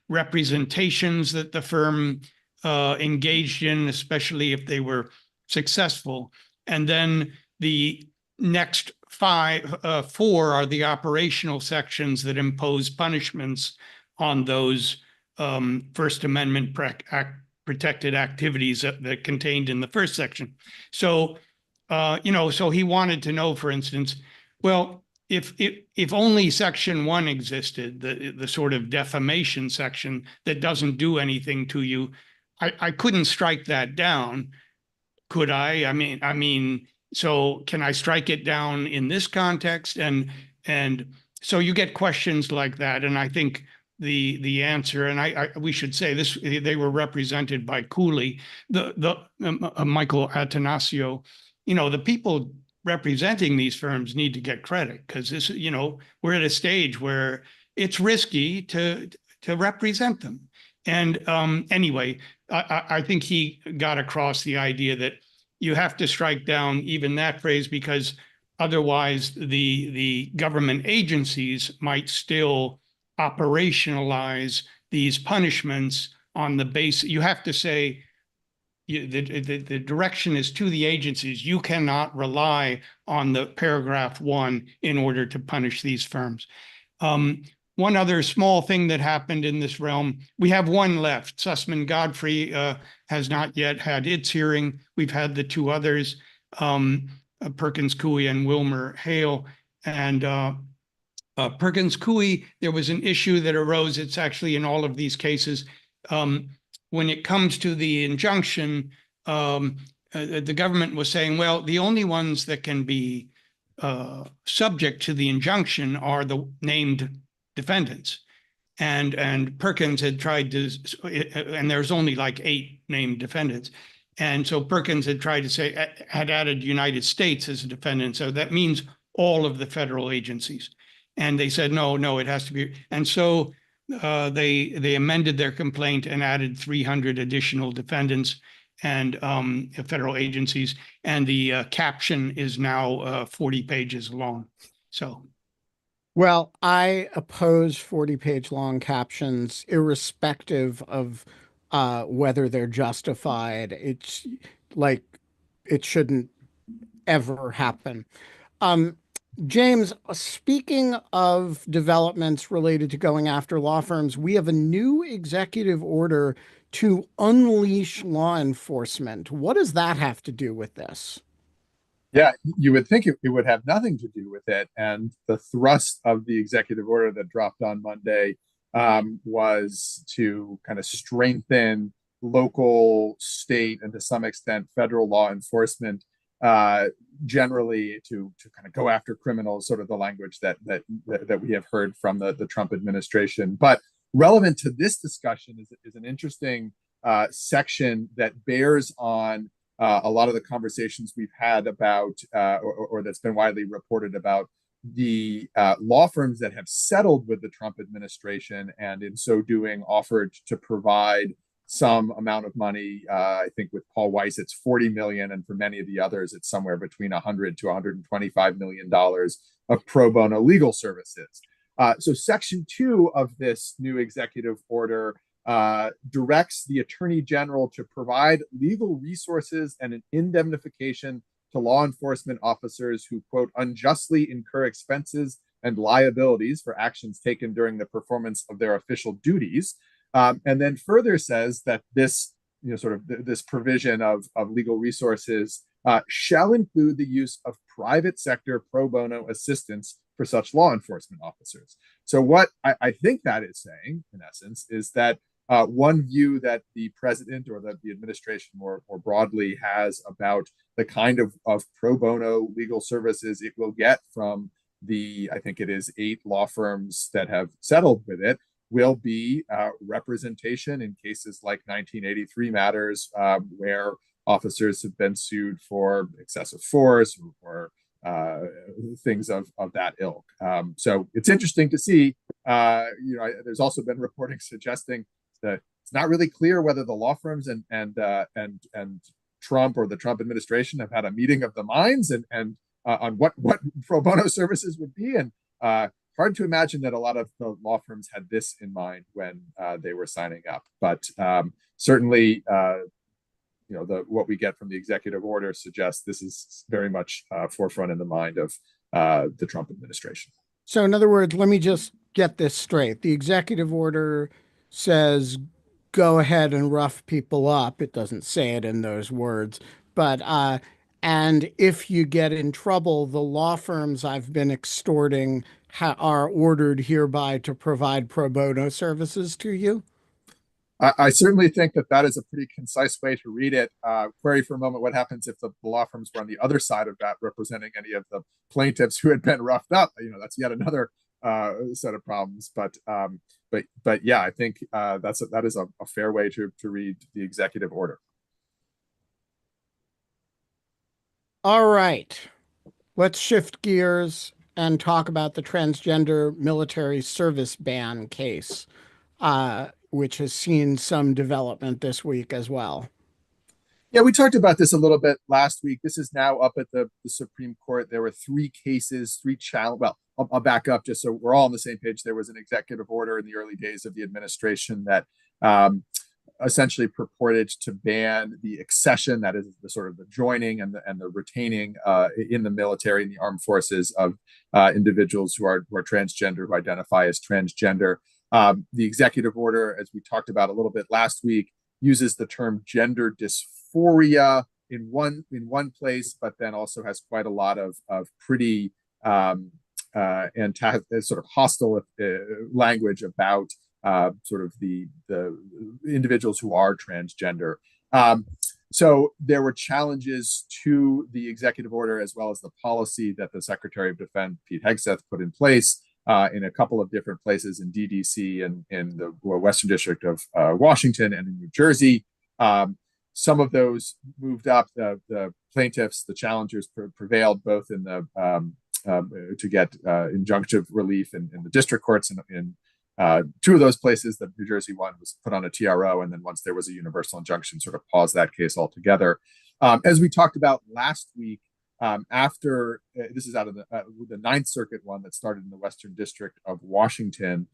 representations that the firm engaged in, especially if they were successful. And then the next 4 are the operational sections that impose punishments on those First Amendment protected activities that contained in the first section. So, so he wanted to know, for instance, well, if only section 1 existed, the sort of defamation section that doesn't do anything to you, I couldn't strike that down, could I? I mean, so can I strike it down in this context? And so you get questions like that, and I think the answer, and we should say this, they were represented by Cooley, Michael Atanasio. The people representing these firms need to get credit, because this, we're at a stage where it's risky to represent them. And anyway, I think he got across the idea that you have to strike down even that phrase, because otherwise the government agencies might still operationalize these punishments on the basis. You have to say the direction is to the agencies. You cannot rely on the paragraph 1 in order to punish these firms. One other small thing that happened in this realm, we have one left. Sussman Godfrey has not yet had its hearing. We've had the 2 others, Perkins Coie and Wilmer Hale. And Perkins Coie, there was an issue that arose. It's actually in all of these cases. When it comes to the injunction, the government was saying, well, the only ones that can be subject to the injunction are the named defendants. And Perkins had tried to, and there's only like 8 named defendants. And so Perkins had tried to say, had added United States as a defendant. So that means all of the federal agencies. And they said, no, it has to be. And so they amended their complaint and added 300 additional defendants and federal agencies. And the caption is now 40 pages long. So. Well, I oppose 40-page long captions, irrespective of whether they're justified. It's like it shouldn't ever happen. James, speaking of developments related to going after law firms, we have a new executive order to unleash law enforcement. What does that have to do with this? Yeah, you would think it would have nothing to do with it. And the thrust of the executive order that dropped on Monday was to kind of strengthen local, state, and to some extent federal law enforcement, generally to kind of go after criminals, sort of the language that we have heard from the Trump administration. But relevant to this discussion is an interesting section that bears on a lot of the conversations we've had about, or that's been widely reported about, the law firms that have settled with the Trump administration and in so doing offered to provide some amount of money. I think with Paul Weiss, it's 40 million. And for many of the others, it's somewhere between 100 to $125 million of pro bono legal services. So Section 2 of this new executive order directs the Attorney General to provide legal resources and an indemnification to law enforcement officers who, quote, unjustly incur expenses and liabilities for actions taken during the performance of their official duties. And then further says that this, this provision of legal resources shall include the use of private sector pro bono assistance for such law enforcement officers. So what I think that is saying, in essence, is that one view that the president or that the administration more broadly has about the kind of pro bono legal services it will get from the, I think it is 8 law firms that have settled with it, will be representation in cases like 1983 matters, where officers have been sued for excessive force or things of that ilk. So it's interesting to see. There's also been reporting suggesting that it's not really clear whether the law firms and Trump or the Trump administration have had a meeting of the minds and on what pro bono services would be. And hard to imagine that a lot of the law firms had this in mind when they were signing up. But certainly, what we get from the executive order suggests this is very much forefront in the mind of the Trump administration. So in other words, let me just get this straight. The executive order says, go ahead and rough people up. It doesn't say it in those words, but and if you get in trouble, the law firms I've been extorting are ordered hereby to provide pro bono services to you. I certainly think that is a pretty concise way to read it. Query for a moment what happens if the law firms were on the other side of that, representing any of the plaintiffs who had been roughed up. That's yet another set of problems. But yeah, I think that is a fair way to read the executive order. All right, let's shift gears and talk about the transgender military service ban case, which has seen some development this week as well. Yeah, we talked about this a little bit last week. This is now up at the Supreme Court. There were three cases, well, I'll back up just so we're all on the same page. There was an executive order in the early days of the administration that essentially purported to ban the accession, that is the sort of the joining and the retaining in the military and the armed forces of individuals who are transgender, who identify as transgender. The executive order, as we talked about a little bit last week, uses the term gender dysphoria in one place, but then also has quite a lot of pretty sort of hostile language about sort of the individuals who are transgender. So there were challenges to the executive order as well as the policy that the Secretary of Defense, Pete Hegseth, put in place in a couple of different places in DDC and in the Western District of Washington and in New Jersey. Some of those moved up. The plaintiffs, the challengers, prevailed both in the to get injunctive relief in the district courts in two of those places. The New Jersey one was put on a TRO, and then once there was a universal injunction, sort of paused that case altogether. As we talked about last week, after this is out of the Ninth Circuit one that started in the Western District of Washington,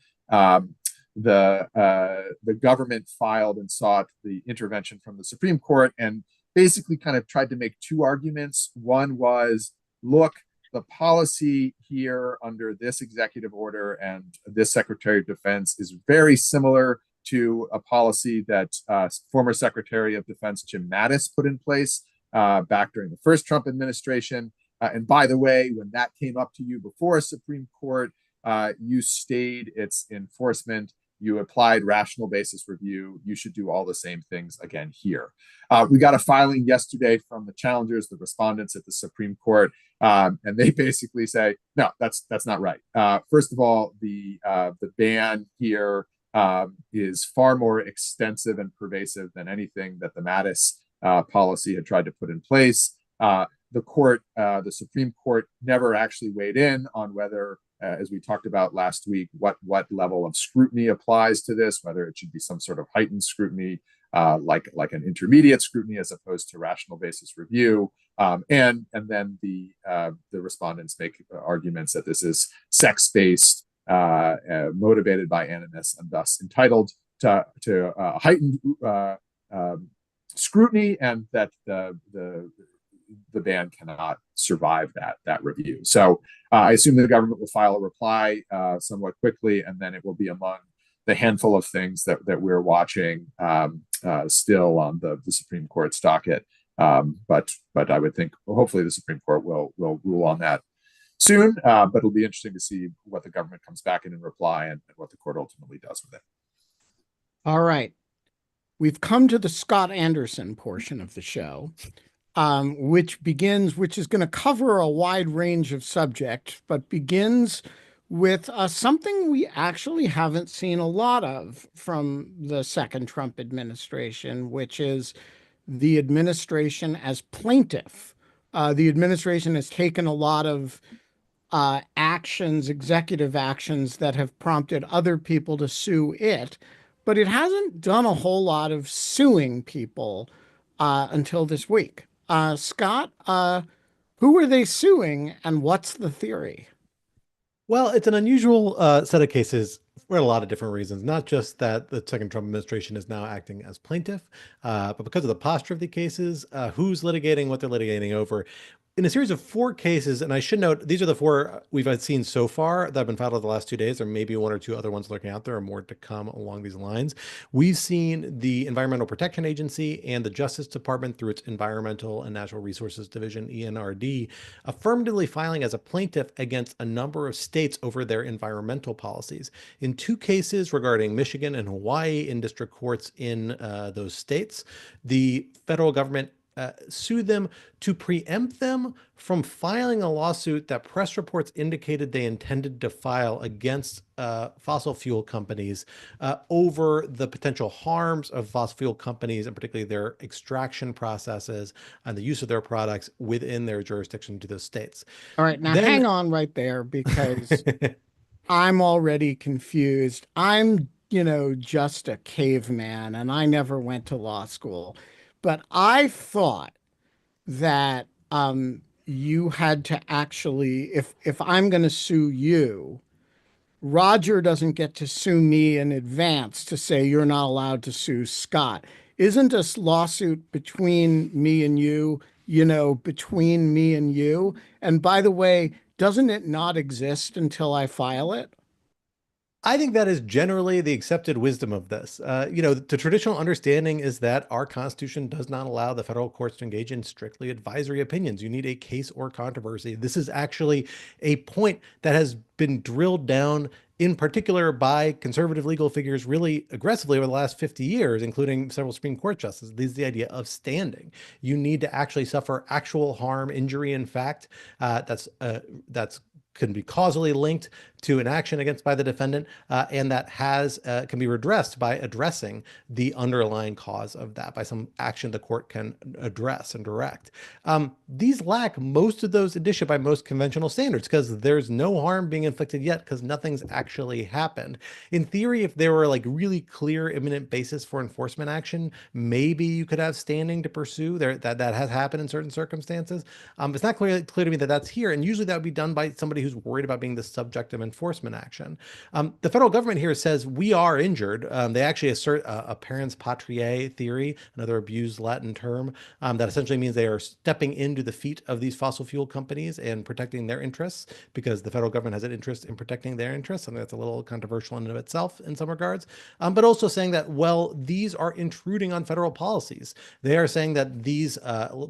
the government filed and sought the intervention from the Supreme Court and basically kind of tried to make two arguments. One was, look, the policy here under this executive order and this Secretary of Defense is very similar to a policy that former Secretary of Defense Jim Mattis put in place back during the first Trump administration. And by the way, when that came up to you before a Supreme Court, you stayed its enforcement. You applied rational basis review. You should do all the same things again here. We got a filing yesterday from the challengers, the respondents at the Supreme Court, and they basically say, no, that's not right. First of all, the ban here is far more extensive and pervasive than anything that the Mattis policy had tried to put in place. The Supreme Court never actually weighed in on whether, as we talked about last week, what level of scrutiny applies to this, whether it should be some sort of heightened scrutiny, like an intermediate scrutiny as opposed to rational basis review. And then the respondents make arguments that this is sex-based, motivated by animus, and thus entitled to heightened scrutiny, and that the ban cannot survive that review. So I assume the government will file a reply somewhat quickly, and then it will be among the handful of things that we're watching still on the Supreme Court's docket. But I would think hopefully the Supreme Court will rule on that soon. But it'll be interesting to see what the government comes back in reply and what the court ultimately does with it. All right. We've come to the Scott Anderson portion of the show, which is going to cover a wide range of subjects, but begins with something we actually haven't seen a lot of from the second Trump administration, which is the administration as plaintiff. The administration has taken a lot of actions, executive actions that have prompted other people to sue it, but it hasn't done a whole lot of suing people until this week. Scott, who are they suing and what's the theory? Well, it's an unusual set of cases for a lot of different reasons, not just that the second Trump administration is now acting as plaintiff, but because of the posture of the cases, who's litigating, what they're litigating over. In a series of 4 cases, and I should note, these are the 4 we've seen so far that have been filed over the last 2 days. There may be 1 or 2 other ones lurking out there, or more to come along these lines. We've seen the Environmental Protection Agency and the Justice Department, through its Environmental and Natural Resources Division, ENRD, affirmatively filing as a plaintiff against a number of states over their environmental policies. In 2 cases regarding Michigan and Hawaii in district courts in those states, the federal government sued them to preempt them from filing a lawsuit that press reports indicated they intended to file against fossil fuel companies over the potential harms of fossil fuel companies, and particularly their extraction processes and the use of their products within their jurisdiction to those states. All right, now Then, hang on right there because I'm already confused. I'm, just a caveman and I never went to law school. But I thought that you had to actually, if I'm going to sue you, Roger doesn't get to sue me in advance to say you're not allowed to sue Scott. Isn't a lawsuit between me and you, between me and you? And by the way, doesn't it not exist until I file it? I think that is generally the accepted wisdom of this. The traditional understanding is that our Constitution does not allow the federal courts to engage in strictly advisory opinions. You need a case or controversy. This is actually a point that has been drilled down, in particular by conservative legal figures, really aggressively over the last 50 years, including several Supreme Court justices. This is the idea of standing. You need to actually suffer actual harm, injury in fact, that's can be causally linked to an action against by the defendant, and that can be redressed by addressing the underlying cause of that, by some action the court can address and direct. These lack most of those indicia by most conventional standards, because there's no harm being inflicted yet, because nothing's actually happened. In theory, if there were like really clear imminent basis for enforcement action, maybe you could have standing to pursue that has happened in certain circumstances. It's not clear to me that that's here, and usually that would be done by somebody who's worried about being the subject of enforcement action. The federal government here says we are injured. They actually assert a parens patriae theory, another abused Latin term, that essentially means they are stepping into the feet of these fossil fuel companies and protecting their interests, because the federal government has an interest in protecting their interests. Something that's a little controversial in and of itself in some regards, but also saying that, well, these are intruding on federal policies. They are saying that these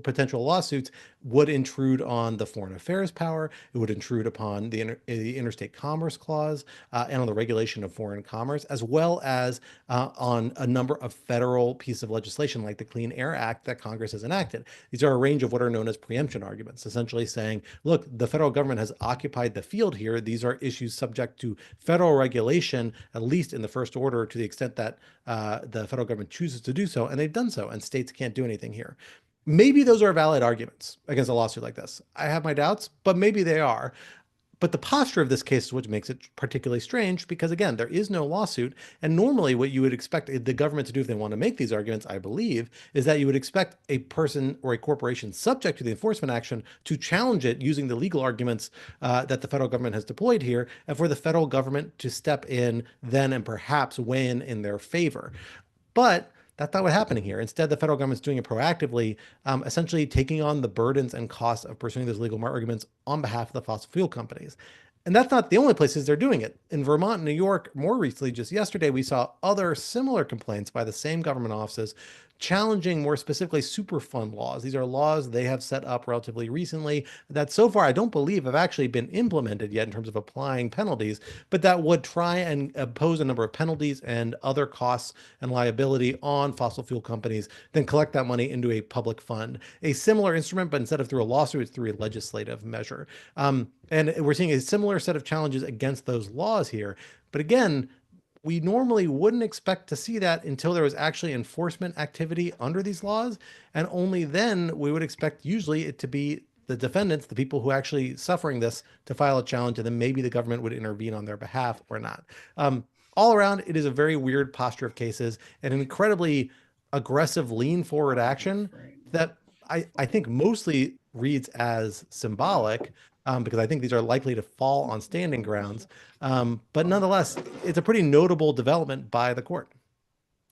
potential lawsuits would intrude on the foreign affairs power. It would intrude upon the interstate commerce clause and on the regulation of foreign commerce, as well as on a number of federal pieces of legislation like the Clean Air Act that Congress has enacted. These are a range of what are known as preemption arguments, essentially saying, look, the federal government has occupied the field here. These are issues subject to federal regulation, at least in the first order, to the extent that the federal government chooses to do so, and they've done so, and states can't do anything here. Maybe those are valid arguments against a lawsuit like this. I have my doubts, but maybe they are. But the posture of this case is what makes it particularly strange, because again, there is no lawsuit. And normally what you would expect the government to do if they want to make these arguments, I believe, is that you would expect a person or a corporation subject to the enforcement action to challenge it using the legal arguments that the federal government has deployed here, and for the federal government to step in then and perhaps weigh in their favor. But that's not what's happening here. Instead, the federal government's doing it proactively, essentially taking on the burdens and costs of pursuing those legal arguments on behalf of the fossil fuel companies. And that's not the only places they're doing it. In Vermont and New York, more recently, just yesterday, we saw other similar complaints by the same government offices challenging more specifically Superfund laws. These are laws they have set up relatively recently that so far I don't believe have actually been implemented yet in terms of applying penalties, but that would try and impose a number of penalties and other costs and liability on fossil fuel companies, then collect that money into a public fund. A similar instrument, but instead of through a lawsuit, it's through a legislative measure. And we're seeing a similar set of challenges against those laws here. But again, we normally wouldn't expect to see that until there was actually enforcement activity under these laws. And only then we would expect usually it to be the defendants, the people who are actually suffering this, to file a challenge, and then maybe the government would intervene on their behalf or not. All around, it is a very weird posture of cases and an incredibly aggressive lean forward action that I think mostly reads as symbolic, because I think these are likely to fall on standing grounds. But nonetheless, it's a pretty notable development by the court,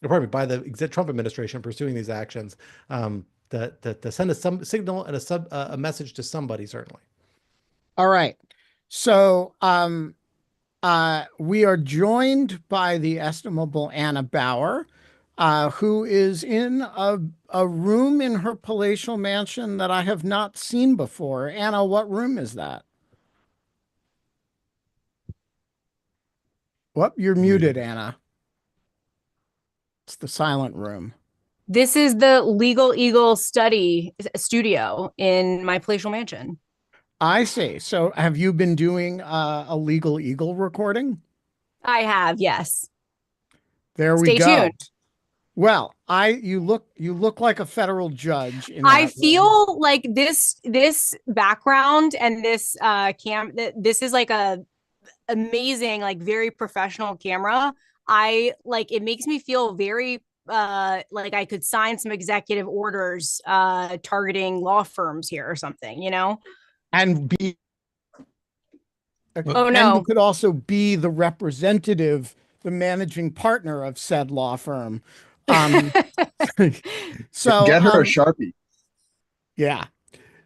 or pardon me, by the Trump administration pursuing these actions, to send some signal and a message to somebody, certainly. All right. So we are joined by the estimable Anna Bower, who is in a room in her palatial mansion that I have not seen before. Anna, what room is that? Well, you're muted, Anna. It's the silent room. This is the Legal Eagle studio in my palatial mansion. I see. So have you been doing a Legal Eagle recording? I have, yes. There we Stay go. tuned. Well, you look like a federal judge in I that feel room. like this background and this this is like a amazing, like very professional camera. It makes me feel very like I could sign some executive orders targeting law firms here or something, you know? And be Oh and no. you could also be the representative, the managing partner of said law firm. So Get her a Sharpie. yeah.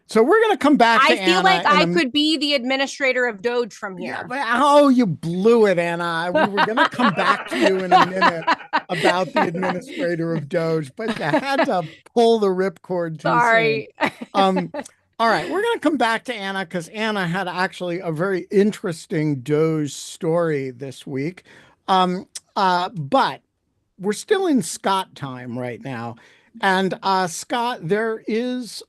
So we're going to come back to I feel Anna like I could be the administrator of DOGE from Yeah, here. but oh, you blew it, Anna. We were going to come back to you in a minute about the administrator of DOGE, but you had to pull the ripcord too Sorry. soon. All right, we're going to come back to Anna because Anna had actually a very interesting DOGE story this week. But we're still in Scott time right now. And Scott, there is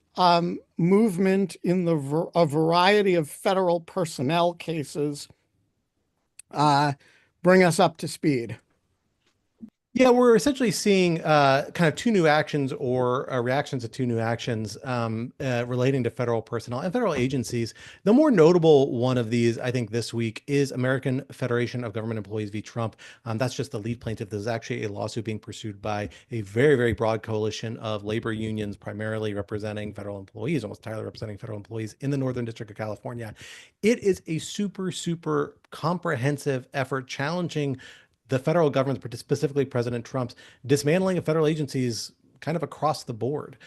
movement in a variety of federal personnel cases. Bring us up to speed. Yeah, we're essentially seeing kind of two new actions or reactions to two new actions relating to federal personnel and federal agencies. The more notable one of these, I think, this week is American Federation of Government Employees v. Trump. That's just the lead plaintiff. There's actually a lawsuit being pursued by a very, very broad coalition of labor unions, primarily representing federal employees, almost entirely representing federal employees in the Northern District of California. It is a super, super comprehensive effort challenging the federal government, specifically President Trump's dismantling of federal agencies kind of across the board.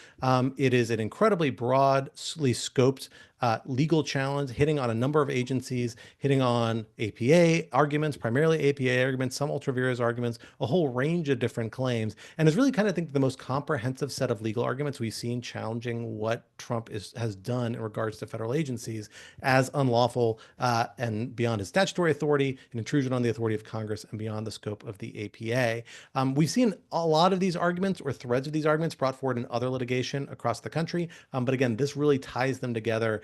It is an incredibly broadly scoped legal challenge, hitting on a number of agencies, hitting on APA arguments, primarily APA arguments, some ultra vires arguments, a whole range of different claims. And it's really kind of, I think, the most comprehensive set of legal arguments we've seen challenging what Trump has done in regards to federal agencies as unlawful and beyond his statutory authority, an intrusion on the authority of Congress, and beyond the scope of the APA. We've seen a lot of these arguments or threads of these arguments brought forward in other litigation across the country. But again, this really ties them together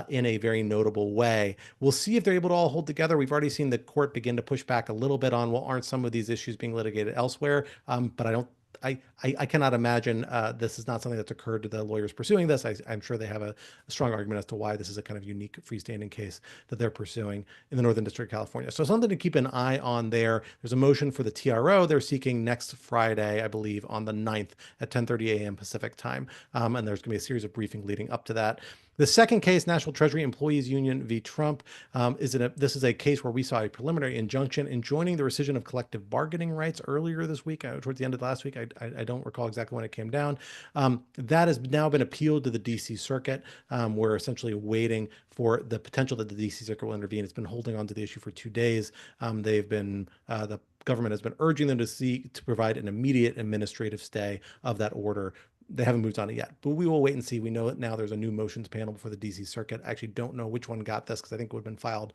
in a very notable way. We'll see if they're able to all hold together. We've already seen the court begin to push back a little bit on, well, aren't some of these issues being litigated elsewhere? But I cannot imagine this is not something that's occurred to the lawyers pursuing this. I'm sure they have a strong argument as to why this is a kind of unique freestanding case that they're pursuing in the Northern District of California. So something to keep an eye on there. There's a motion for the TRO they're seeking next Friday, I believe, on the 9th at 10:30 a.m. Pacific time. And there's going to be a series of briefings leading up to that. The second case, National Treasury Employees Union v. Trump, this is a case where we saw a preliminary injunction enjoining the rescission of collective bargaining rights earlier this week, towards the end of last week. I don't recall exactly when it came down. That has now been appealed to the D.C. Circuit. We're essentially waiting for the potential that the D.C. Circuit will intervene. It's been holding on to the issue for 2 days. They've been, the government has been urging them to provide an immediate administrative stay of that order. They haven't moved on it yet, but we will wait and see. We know that now there's a new motions panel before the DC Circuit. I actually don't know which one got this because I think it would have been filed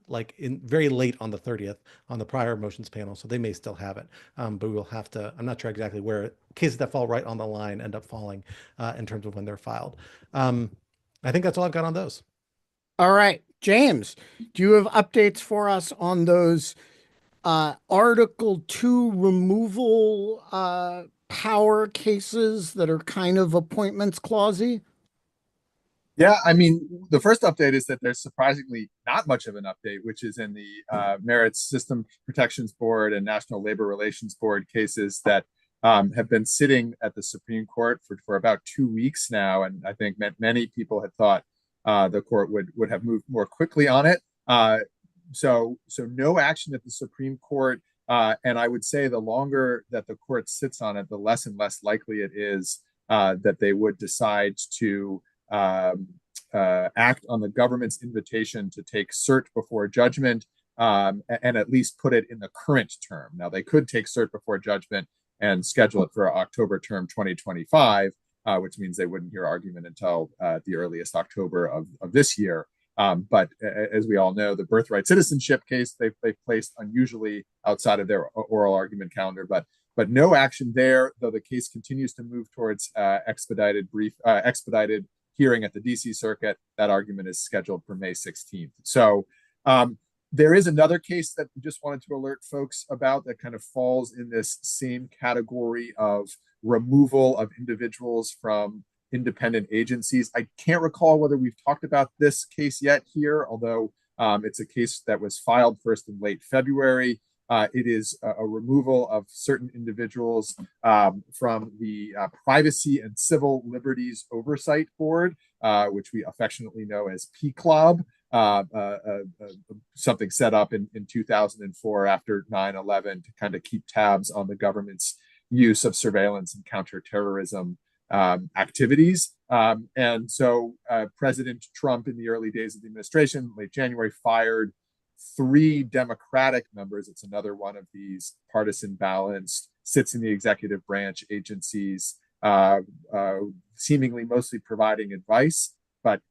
like in very late on the 30th on the prior motions panel, so they may still have it. But we will have to, I'm not sure exactly where cases that fall right on the line end up falling in terms of when they're filed. I think that's all I've got on those. All right, James, do you have updates for us on those Article 2 removal power cases that are kind of appointments clausey? Yeah, I mean, the first update is that there's surprisingly not much of an update, which is in the Merits System Protections Board and National Labor Relations Board cases that have been sitting at the Supreme Court for about 2 weeks now. And I think many people had thought the court would have moved more quickly on it. So no action at the Supreme Court. And I would say the longer that the court sits on it, the less and less likely it is that they would decide to act on the government's invitation to take cert before judgment and at least put it in the current term. Now, they could take cert before judgment and schedule it for October term 2025, which means they wouldn't hear argument until the earliest October of this year. But as we all know, the birthright citizenship case they've placed unusually outside of their oral argument calendar, but no action there, though the case continues to move towards expedited hearing at the DC Circuit. That argument is scheduled for May 16th. So there is another case that we just wanted to alert folks about that kind of falls in this same category of removal of individuals from independent agencies. I can't recall whether we've talked about this case yet here, although it's a case that was filed first in late February. It is a removal of certain individuals from the Privacy and Civil Liberties Oversight Board, which we affectionately know as PCLOB, something set up in 2004 after 9/11 to kind of keep tabs on the government's use of surveillance and counterterrorism activities. And so President Trump, in the early days of the administration, late January, fired 3 Democratic members. It's another one of these partisan balanced, sits in the executive branch agencies, seemingly mostly providing advice, but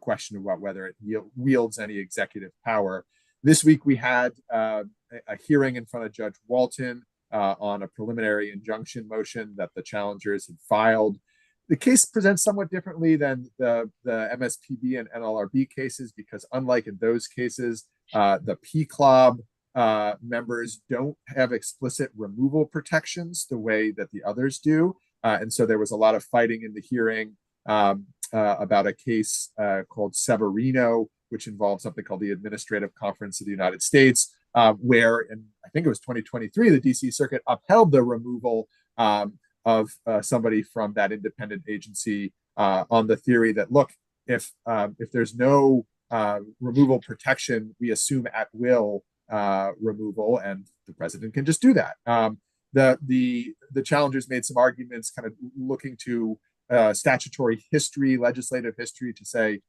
question about whether it wields any executive power. This week we had a hearing in front of Judge Walton on a preliminary injunction motion that the challengers had filed. The case presents somewhat differently than the MSPB and NLRB cases because, unlike in those cases, the PCLOB members don't have explicit removal protections the way that the others do. And so there was a lot of fighting in the hearing about a case called Severino, which involved something called the Administrative Conference of the United States, where, in I think it was 2023, the DC Circuit upheld the removal of somebody from that independent agency on the theory that, look, if there's no removal protection, we assume at will removal, and the president can just do that. The challengers made some arguments kind of looking to statutory history, legislative history, to say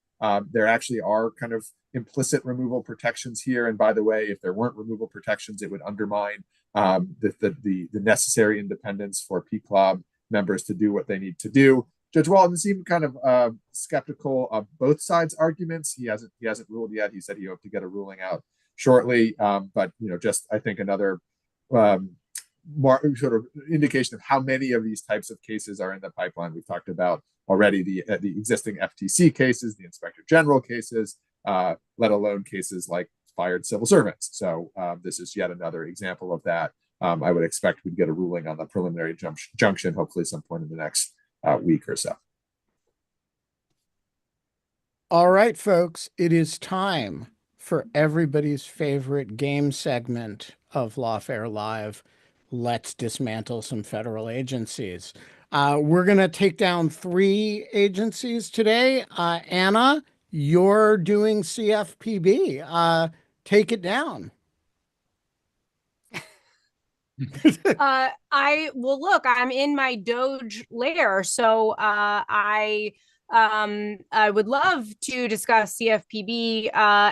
there actually are kind of implicit removal protections here. And by the way, if there weren't removal protections, it would undermine the necessary independence for PCLOB members to do what they need to do. Judge Walton seemed kind of skeptical of both sides' arguments. He hasn't ruled yet. He said he hoped to get a ruling out shortly. But just I think another sort of indication of how many of these types of cases are in the pipeline. We've talked about already the existing FTC cases, the Inspector General cases, let alone cases like fired civil servants. So this is yet another example of that. I would expect we'd get a ruling on the preliminary injunction, hopefully some point in the next week or so. All right, folks, it is time for everybody's favorite game segment of Lawfare Live. Let's dismantle some federal agencies. We're going to take down 3 agencies today. Anna, you're doing CFPB. Take it down. Look, I'm in my DOGE lair, so I would love to discuss CFPB,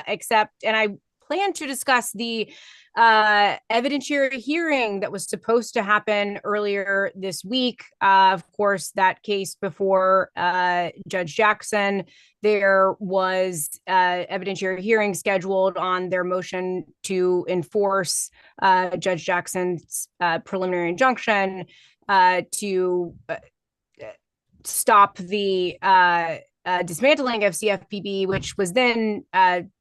except, and I plan to discuss the evidentiary hearing that was supposed to happen earlier this week. Of course, that case before Judge Jackson, there was evidentiary hearing scheduled on their motion to enforce Judge Jackson's preliminary injunction to stop the dismantling of CFPB, which was then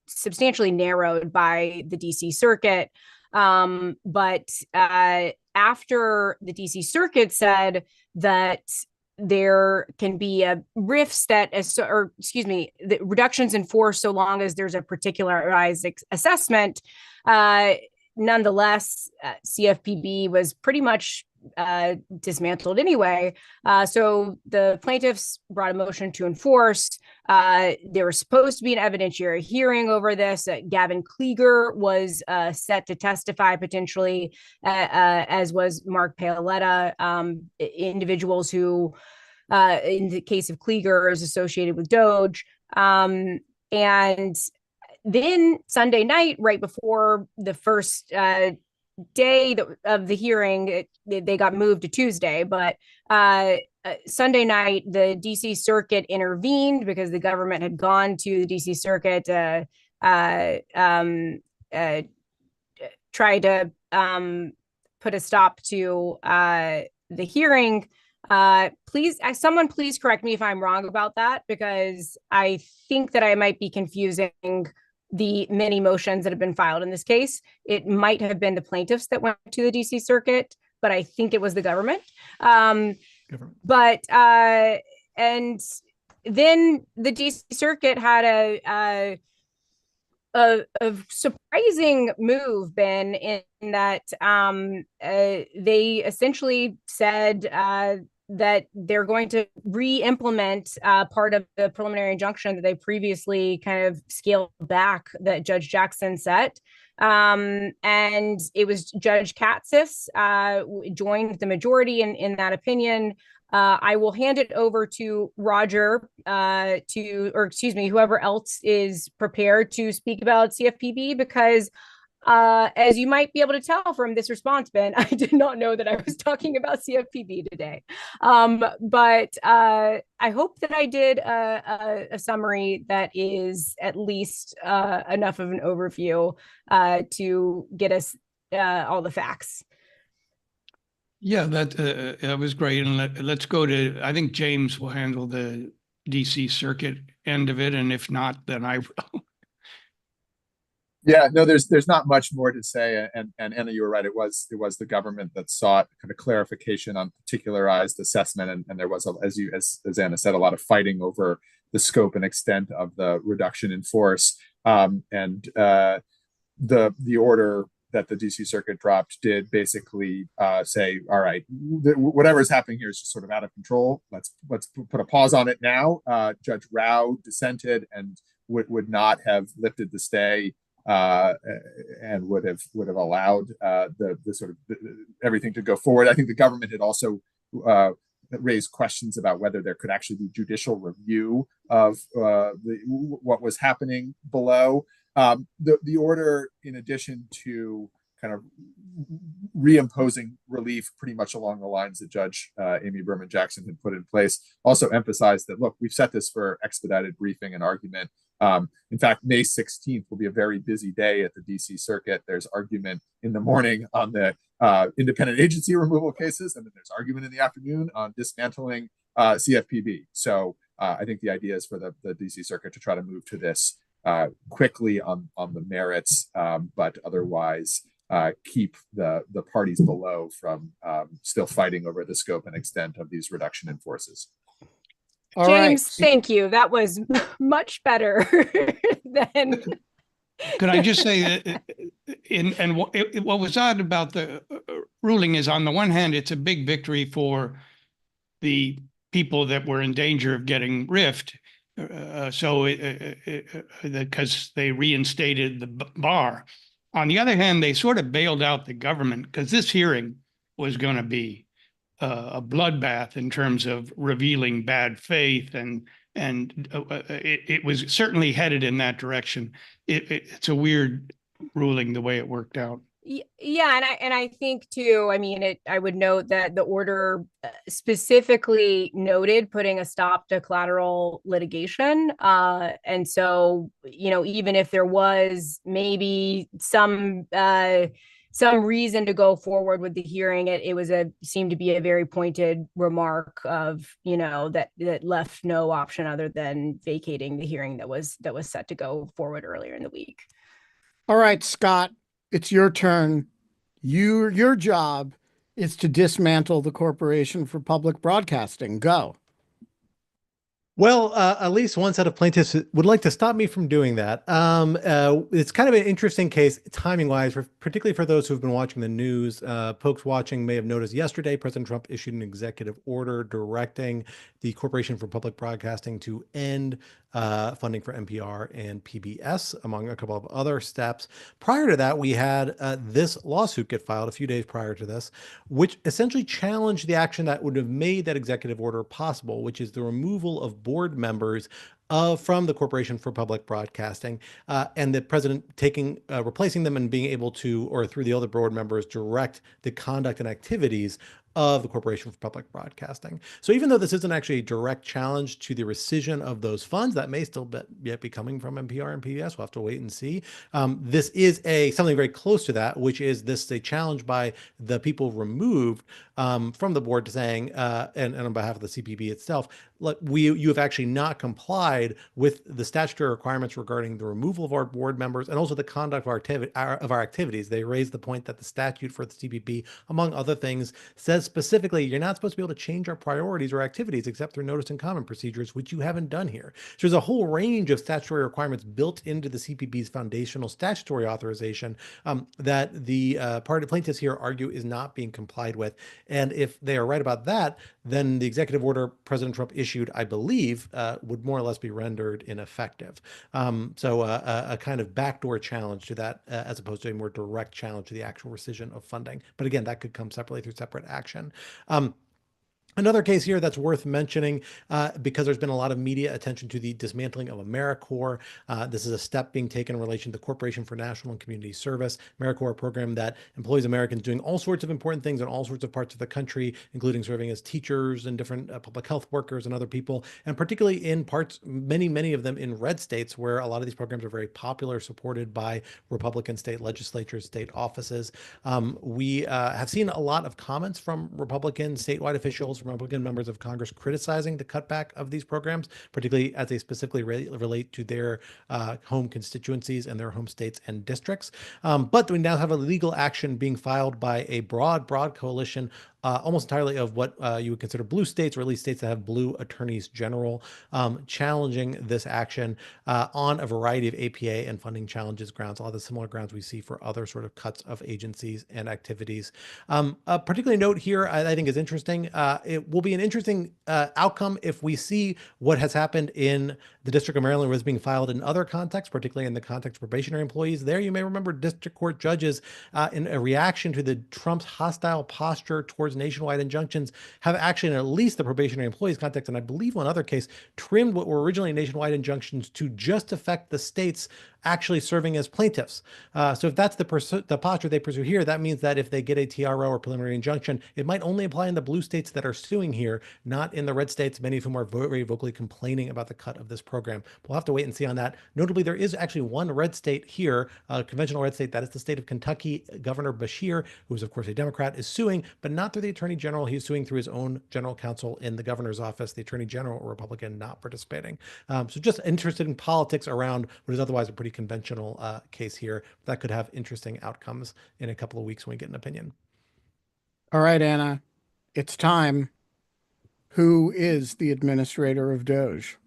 substantially narrowed by the DC Circuit. But after the DC Circuit said that there can be rifts that, the reductions in force so long as there's a particularized assessment, nonetheless, CFPB was pretty much dismantled anyway. So the plaintiffs brought a motion to enforce. There was supposed to be an evidentiary hearing over this. Gavin Klieger was set to testify potentially, as was Mark Paoletta, individuals who, in the case of Klieger, is associated with DOGE. And then Sunday night, right before the first day of the hearing, they got moved to Tuesday, but Sunday night, the DC Circuit intervened because the government had gone to the DC Circuit to try to put a stop to the hearing. Someone please correct me if I'm wrong about that, because I think that I might be confusing the many motions that have been filed in this case. It might have been the plaintiffs that went to the DC Circuit, but I think it was the government. And then the DC Circuit had a surprising move, Ben, in that they essentially said that they're going to re-implement part of the preliminary injunction that they previously kind of scaled back that Judge Jackson set. And it was Judge Katsas joined the majority in that opinion. I will hand it over to Roger whoever else is prepared to speak about CFPB, because as you might be able to tell from this response, Ben, I did not know that I was talking about CFPB today. But I hope that I did a summary that is at least enough of an overview to get us all the facts. Yeah, that was great. And let's go to, I think James will handle the DC Circuit end of it. And if not, then I will. Yeah, no, there's not much more to say, and Anna, you were right. It was the government that sought kind of clarification on particularized assessment, and there was, as Anna said, a lot of fighting over the scope and extent of the reduction in force. And the order that the DC Circuit dropped did basically say, all right, whatever is happening here is just sort of out of control. Let's put a pause on it now. Judge Rao dissented and would not have lifted the stay. And would have allowed the sort of everything to go forward. I think the government had also raised questions about whether there could actually be judicial review of what was happening below. The order, in addition to kind of reimposing relief pretty much along the lines that Judge Amy Berman Jackson had put in place, also emphasized that, look, we've set this for expedited briefing and argument. In fact, May 16th will be a very busy day at the DC Circuit. There's argument in the morning on the independent agency removal cases, and then there's argument in the afternoon on dismantling CFPB. So I think the idea is for the DC Circuit to try to move to this quickly on the merits, but otherwise keep the parties below from still fighting over the scope and extent of these reduction in forces. All James, right. thank you. That was much better than. Could I just say that, what was odd about the ruling is, on the one hand, it's a big victory for the people that were in danger of getting riffed. Because they reinstated the bar. On the other hand, they sort of bailed out the government, because this hearing was going to be a bloodbath in terms of revealing bad faith, and it was certainly headed in that direction. It's a weird ruling the way it worked out. Yeah, and I think too, I mean, I would note that the order specifically noted putting a stop to collateral litigation. And so, even if there was maybe some reason to go forward with the hearing, it was seemed to be a very pointed remark of, that left no option other than vacating the hearing that was set to go forward earlier in the week. All right, Scott, it's your turn. Your job is to dismantle the Corporation for Public Broadcasting. Go. Well, at least one set of plaintiffs would like to stop me from doing that. It's kind of an interesting case, timing-wise, particularly for those who've been watching the news. Folks watching may have noticed yesterday, President Trump issued an executive order directing the Corporation for Public Broadcasting to end funding for NPR and PBS, among a couple of other steps. Prior to that, we had this lawsuit get filed a few days prior to this, which essentially challenged the action that would have made that executive order possible, which is the removal of board members from the Corporation for Public Broadcasting, and the president replacing them and being able to, or through the other board members, direct the conduct and activities of the Corporation for Public Broadcasting. So even though this isn't actually a direct challenge to the rescission of those funds, that may still yet be coming from NPR and PBS. We'll have to wait and see. This is something very close to that, which is a challenge by the people removed from the board to saying, and on behalf of the CPB itself, look, you have actually not complied with the statutory requirements regarding the removal of our board members and also the conduct of our activities. They raised the point that the statute for the CPB, among other things, says specifically you're not supposed to be able to change our priorities or activities except through notice and comment procedures, which you haven't done here. So there's a whole range of statutory requirements built into the CPB's foundational statutory authorization that the plaintiffs here argue is not being complied with. And if they are right about that, then the executive order President Trump issued, I believe, would more or less be rendered ineffective. So a kind of backdoor challenge to that, as opposed to a more direct challenge to the actual rescission of funding. But again, that could come separately through separate action. Another case here that's worth mentioning, because there's been a lot of media attention to the dismantling of AmeriCorps. This is a step being taken in relation to the Corporation for National and Community Service, AmeriCorps, a program that employs Americans doing all sorts of important things in all sorts of parts of the country, including serving as teachers and different public health workers and other people, and particularly in parts, many of them in red states where a lot of these programs are very popular, supported by Republican state legislatures, state offices. We have seen a lot of comments from Republican statewide officials, Republican members of Congress criticizing the cutback of these programs, particularly as they specifically relate to their home constituencies and their home states and districts. But we now have a legal action being filed by a broad coalition, almost entirely of what you would consider blue states, or at least states that have blue attorneys general, challenging this action on a variety of APA and funding challenges grounds, a lot of the similar grounds we see for other sort of cuts of agencies and activities. A particular note here I think is interesting. It will be an interesting outcome if we see what has happened in the District of Maryland, where it's being filed in other contexts, particularly in the context of probationary employees. There, you may remember district court judges, in a reaction to the Trump's hostile posture towards nationwide injunctions, have actually, in at least the probationary employees context, and I believe one other case, trimmed what were originally nationwide injunctions to just affect the states actually serving as plaintiffs. So if that's the posture they pursue here, that means that if they get a TRO or preliminary injunction, it might only apply in the blue states that are suing here, not in the red states, many of whom are very vocally complaining about the cut of this program. We'll have to wait and see on that. Notably, there is actually one red state here, a conventional red state, that is the state of Kentucky. Governor Beshear, who is of course a Democrat, is suing, but not through the Attorney General. He's suing through his own general counsel in the governor's office, the Attorney General, a Republican, not participating. So just interested in politics around what is otherwise a pretty conventional case here that could have interesting outcomes in a couple of weeks when we get an opinion. All right, Anna, it's time. Who is the administrator of DOGE?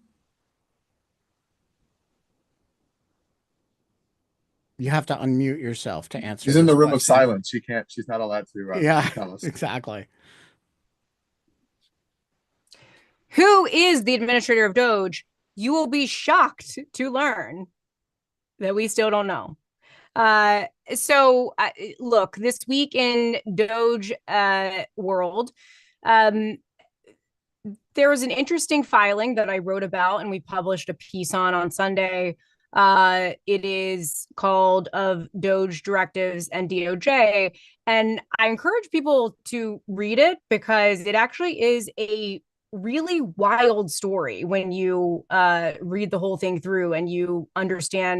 You have to unmute yourself to answer. She's in the room of question. silence. She's not allowed to tell us. Exactly. Who is the administrator of DOGE? You will be shocked to learn that we still don't know. So look, this week in DOGE world, there was an interesting filing that I wrote about and we published a piece on Sunday It is called Of DOGE Directives and DOJ. And I encourage people to read it because it actually is a really wild story when you read the whole thing through and you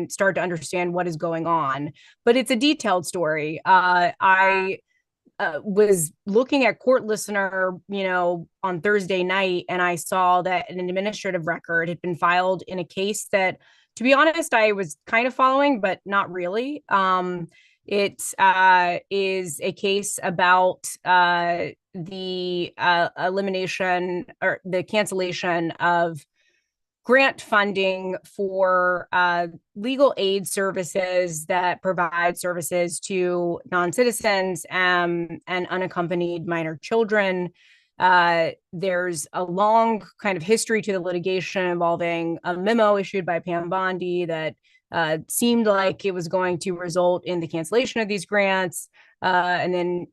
start to understand what is going on. But it's a detailed story. I was looking at Court Listener, on Thursday night, and I saw that an administrative record had been filed in a case that, to be honest, I was kind of following, but not really. It is a case about the elimination or the cancellation of grant funding for legal aid services that provide services to non-citizens and unaccompanied minor children. There's a long kind of history to the litigation involving a memo issued by Pam Bondi that seemed like it was going to result in the cancellation of these grants. And then,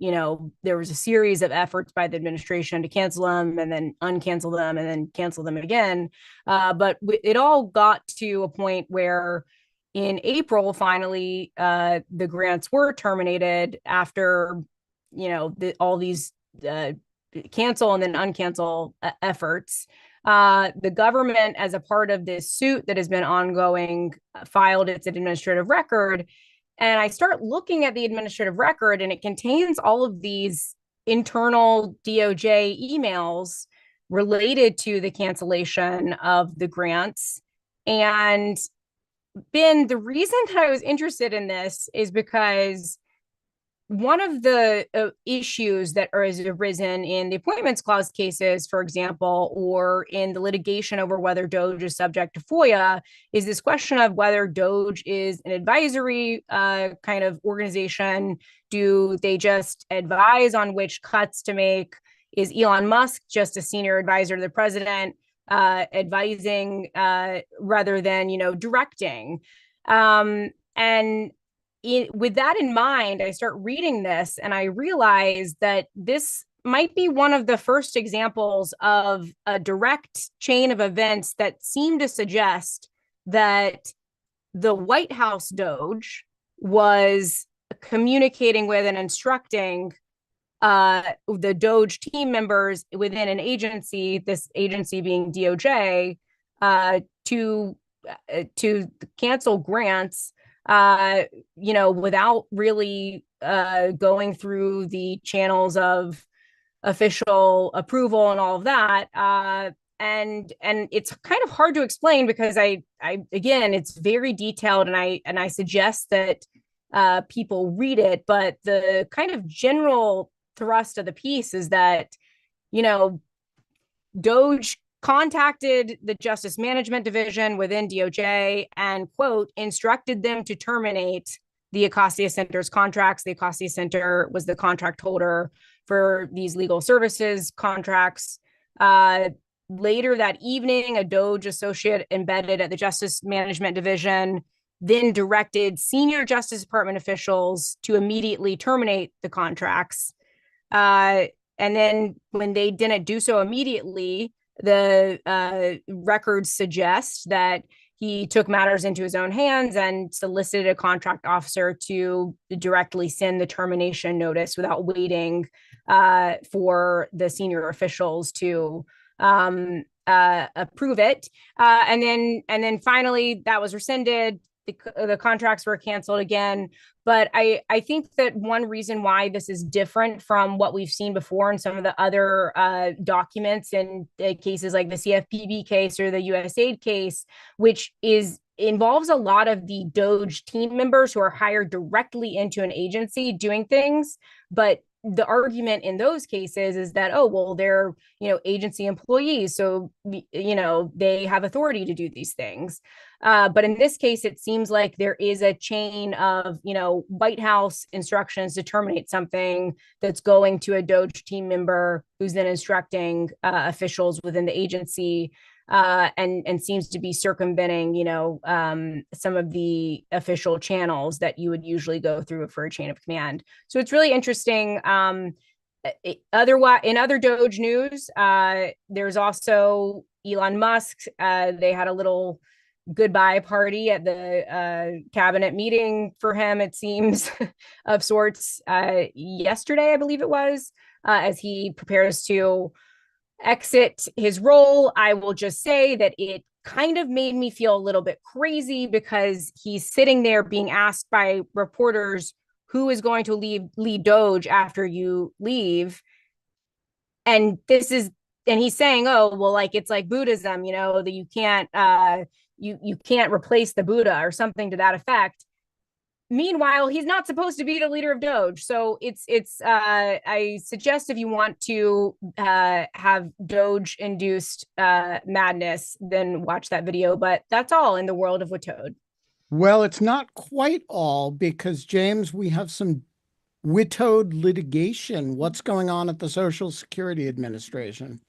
there was a series of efforts by the administration to cancel them and then uncancel them and then cancel them again. But it all got to a point where in April, finally, the grants were terminated after, all these cancel and then uncancel efforts. The government, as a part of this suit that has been ongoing, filed its administrative record. And I start looking at the administrative record, and it contains all of these internal DOJ emails related to the cancellation of the grants. And Ben, the reason that I was interested in this is because one of the issues that has arisen in the appointments clause cases, for example, or in the litigation over whether DOGE is subject to FOIA, is this question of whether DOGE is an advisory kind of organization. Do they just advise on which cuts to make? Is Elon Musk just a senior advisor to the president, advising rather than, directing? And with that in mind, I start reading this and I realize that this might be one of the first examples of a direct chain of events that seem to suggest that the White House DOGE was communicating with and instructing the DOGE team members within an agency, this agency being DOJ, to cancel grants without really going through the channels of official approval and all of that. And it's kind of hard to explain because I again, it's very detailed, and I suggest that people read it. But the kind of general thrust of the piece is that, DOGE contacted the Justice Management Division within DOJ and, quote, instructed them to terminate the Acacia Center's contracts. The Acacia Center was the contract holder for these legal services contracts. Later that evening, a DOGE associate embedded at the Justice Management Division then directed senior Justice Department officials to immediately terminate the contracts. And then when they didn't do so immediately, the records suggest that he took matters into his own hands and solicited a contract officer to directly send the termination notice without waiting for the senior officials to approve it. And then finally that was rescinded. The contracts were canceled again. But I think that one reason why this is different from what we've seen before in some of the other documents in cases like the CFPB case or the USAID case, which involves a lot of the DOGE team members who are hired directly into an agency doing things. But the argument in those cases is that, oh, well, they're, agency employees, so, they have authority to do these things. But in this case, it seems like there is a chain of, White House instructions to terminate something that's going to a DOGE team member who's then instructing officials within the agency, and seems to be circumventing, some of the official channels that you would usually go through for a chain of command. So it's really interesting. Otherwise, in other DOGE news, there's also Elon Musk. They had a little goodbye party at the cabinet meeting for him, it seems, of sorts, yesterday, I believe it was, as he prepares to exit his role. I will just say that it kind of made me feel a little bit crazy because he's sitting there being asked by reporters who is going to lead DOGE after you leave. And he's saying, oh, well, like, it's like Buddhism, that you can't, you can't replace the Buddha or something to that effect. Meanwhile, he's not supposed to be the leader of DOGE. So I suggest, if you want to have DOGE induced madness, then watch that video. But that's all in the world of Witoad. Well, it's not quite all, because, James, we have some Witoad litigation. What's going on at the Social Security Administration?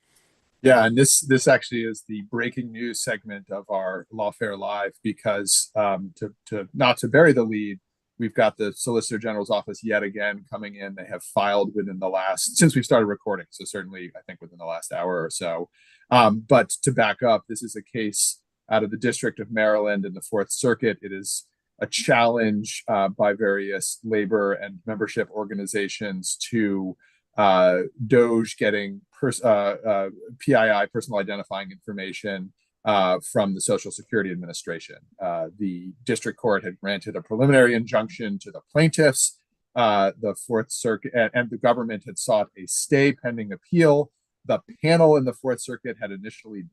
Yeah, and this actually is the breaking news segment of our Lawfare Live, because to not to bury the lead, we've got the Solicitor General's office yet again coming in. They have filed within the last, since we've started recording, so certainly I think within the last hour or so. But to back up, this is a case out of the District of Maryland in the Fourth Circuit. It is a challenge by various labor and membership organizations to DOGE getting PII, personal identifying information, from the Social Security Administration. The district court had granted a preliminary injunction to the plaintiffs. The Fourth Circuit and the government had sought a stay pending appeal. The panel in the Fourth Circuit had initially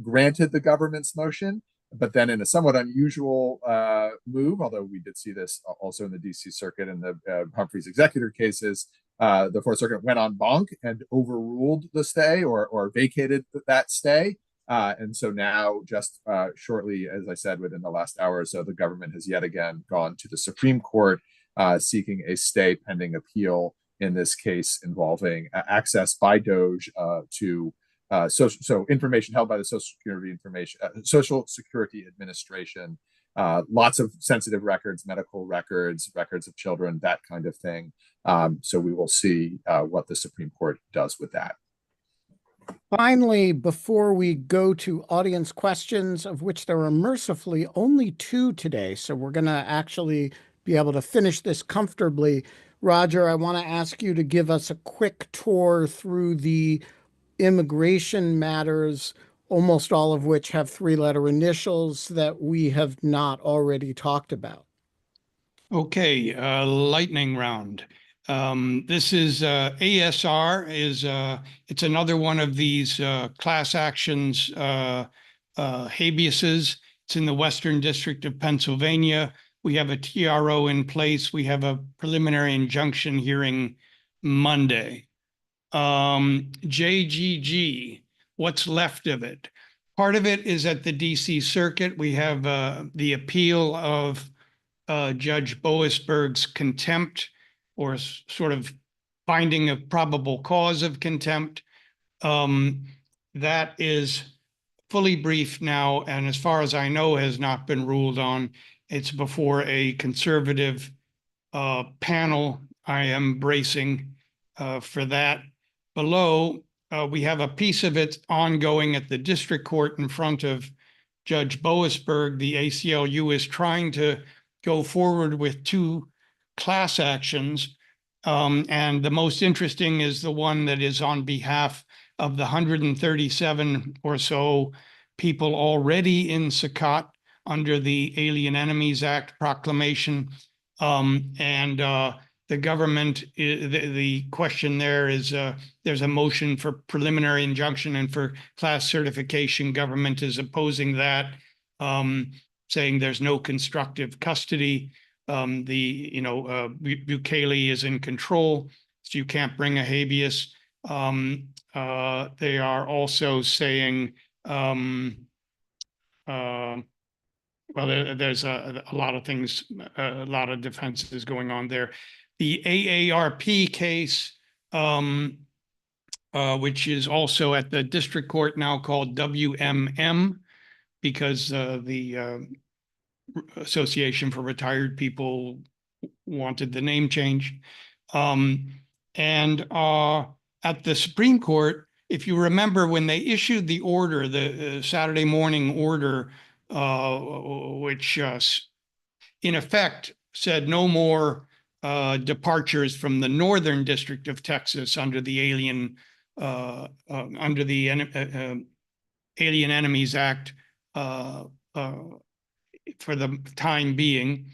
granted the government's motion, but then in a somewhat unusual move, although we did see this also in the DC Circuit and the Humphreys executor cases, the Fourth Circuit went en banc and overruled the stay, or vacated that stay. And so now, just shortly, as I said, within the last hour or so, the government has yet again gone to the Supreme Court seeking a stay pending appeal in this case involving access by DOGE to so information held by the Social Security Administration, lots of sensitive records, medical records, records of children, that kind of thing. So we will see what the Supreme Court does with that. Finally, before we go to audience questions, of which there are mercifully only 2 today, so we're going to actually be able to finish this comfortably, Roger, I want to ask you to give us a quick tour through the immigration matters, almost all of which have 3-letter initials that we have not already talked about. Okay, lightning round. This is ASR is it's another one of these class actions habeases. It's in the Western District of Pennsylvania. We have a TRO in place. We have a preliminary injunction hearing Monday. JGG, what's left of it? Part of it is at the DC Circuit. We have the appeal of Judge Boasberg's contempt, or sort of finding of probable cause of contempt. That is fully briefed now, and as far as I know, has not been ruled on. It's before a conservative panel. I am bracing for that. Below, we have a piece of it ongoing at the district court in front of Judge Boasberg. The ACLU is trying to go forward with 2 class actions. And the most interesting is the one that is on behalf of the 137 or so people already in Sakat under the Alien Enemies Act proclamation. The government, the question there is, there's a motion for preliminary injunction and for class certification. Government is opposing that, saying there's no constructive custody. Bukele is in control, so you can't bring a habeas. They are also saying, there's a lot of things, a lot of defenses going on there. The AARP case, which is also at the district court now, called WMM, because the Association for Retired People wanted the name change. At the Supreme Court, if you remember, when they issued the order, the Saturday morning order which in effect said no more departures from the Northern District of Texas under the Alien Enemies Act for the time being.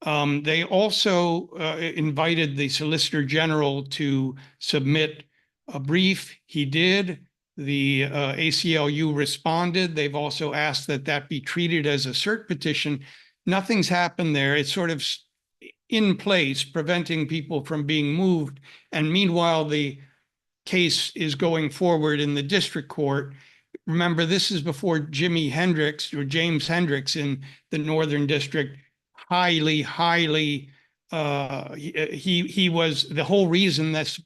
They also invited the Solicitor General to submit a brief. He did. The ACLU responded. They've also asked that that be treated as a cert petition. Nothing's happened there. It's sort of in place, preventing people from being moved. And meanwhile, the case is going forward in the district court. Remember, this is before Jimi Hendrix or James Hendrix in the Northern District. Highly, he was the whole reason that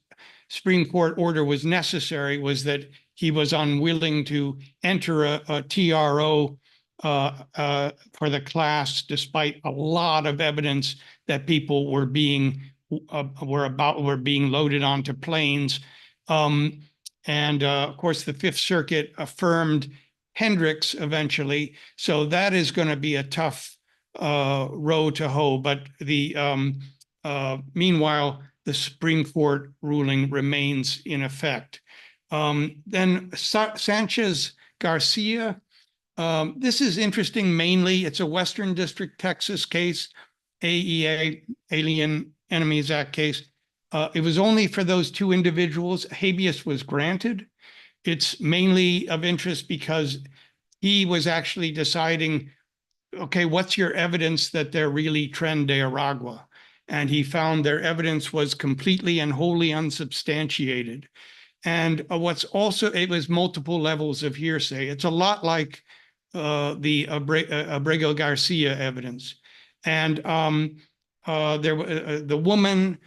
Supreme Court order was necessary was that he was unwilling to enter a TRO for the class, despite a lot of evidence that people were being loaded onto planes. Of course, the Fifth Circuit affirmed Hendrix eventually. So that is going to be a tough row to hoe. But meanwhile, the Supreme Court ruling remains in effect. Then Sanchez Garcia. This is interesting. Mainly, it's a Western District, Texas case, AEA, Alien Enemies Act case. It was only for those two individuals. Habeas was granted. It's mainly of interest because he was actually deciding, okay, what's your evidence that they're really Tren de Aragua? And he found their evidence was completely and wholly unsubstantiated. And what's also, it was multiple levels of hearsay. It's a lot like the Abrego Garcia evidence. And the woman,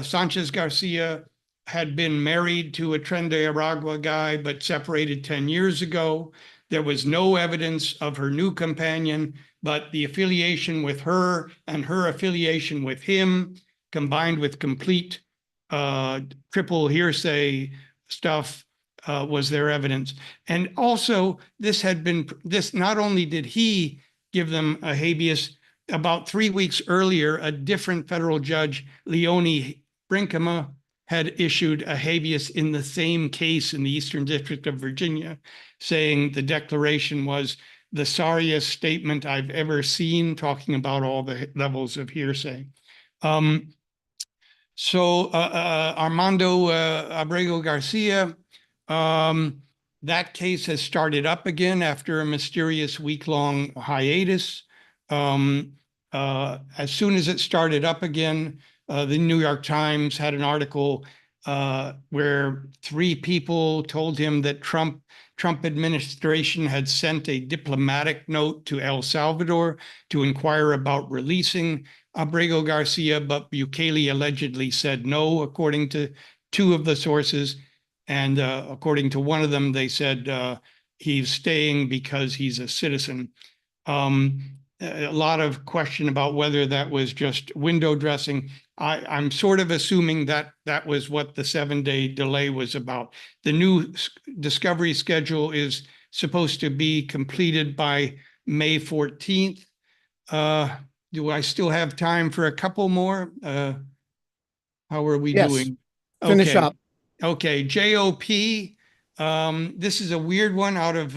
Sanchez Garcia, had been married to a Tren de Aragua guy, but separated 10 years ago. There was no evidence of her new companion, but the affiliation with her and her affiliation with him, combined with complete triple hearsay stuff, was their evidence. And also, this not only did he give them a habeas, about 3 weeks earlier, a different federal judge, Leone Brinkema, had issued a habeas in the same case in the Eastern District of Virginia, saying the declaration was the sorriest statement I've ever seen, talking about all the levels of hearsay. Armando Abrego Garcia, that case has started up again after a mysterious week-long hiatus. As soon as it started up again, the New York Times had an article where 3 people told him that Trump administration had sent a diplomatic note to El Salvador to inquire about releasing Abrego Garcia, but Bukele allegedly said no, according to 2 of the sources. And according to one of them, they said he's staying because he's a citizen. A lot of question about whether that was just window dressing. I'm sort of assuming that that was what the 7-day delay was about. The new discovery schedule is supposed to be completed by May 14th. Do I still have time for a couple more? How are we doing? Finish up. Okay, JOP. This is a weird one out of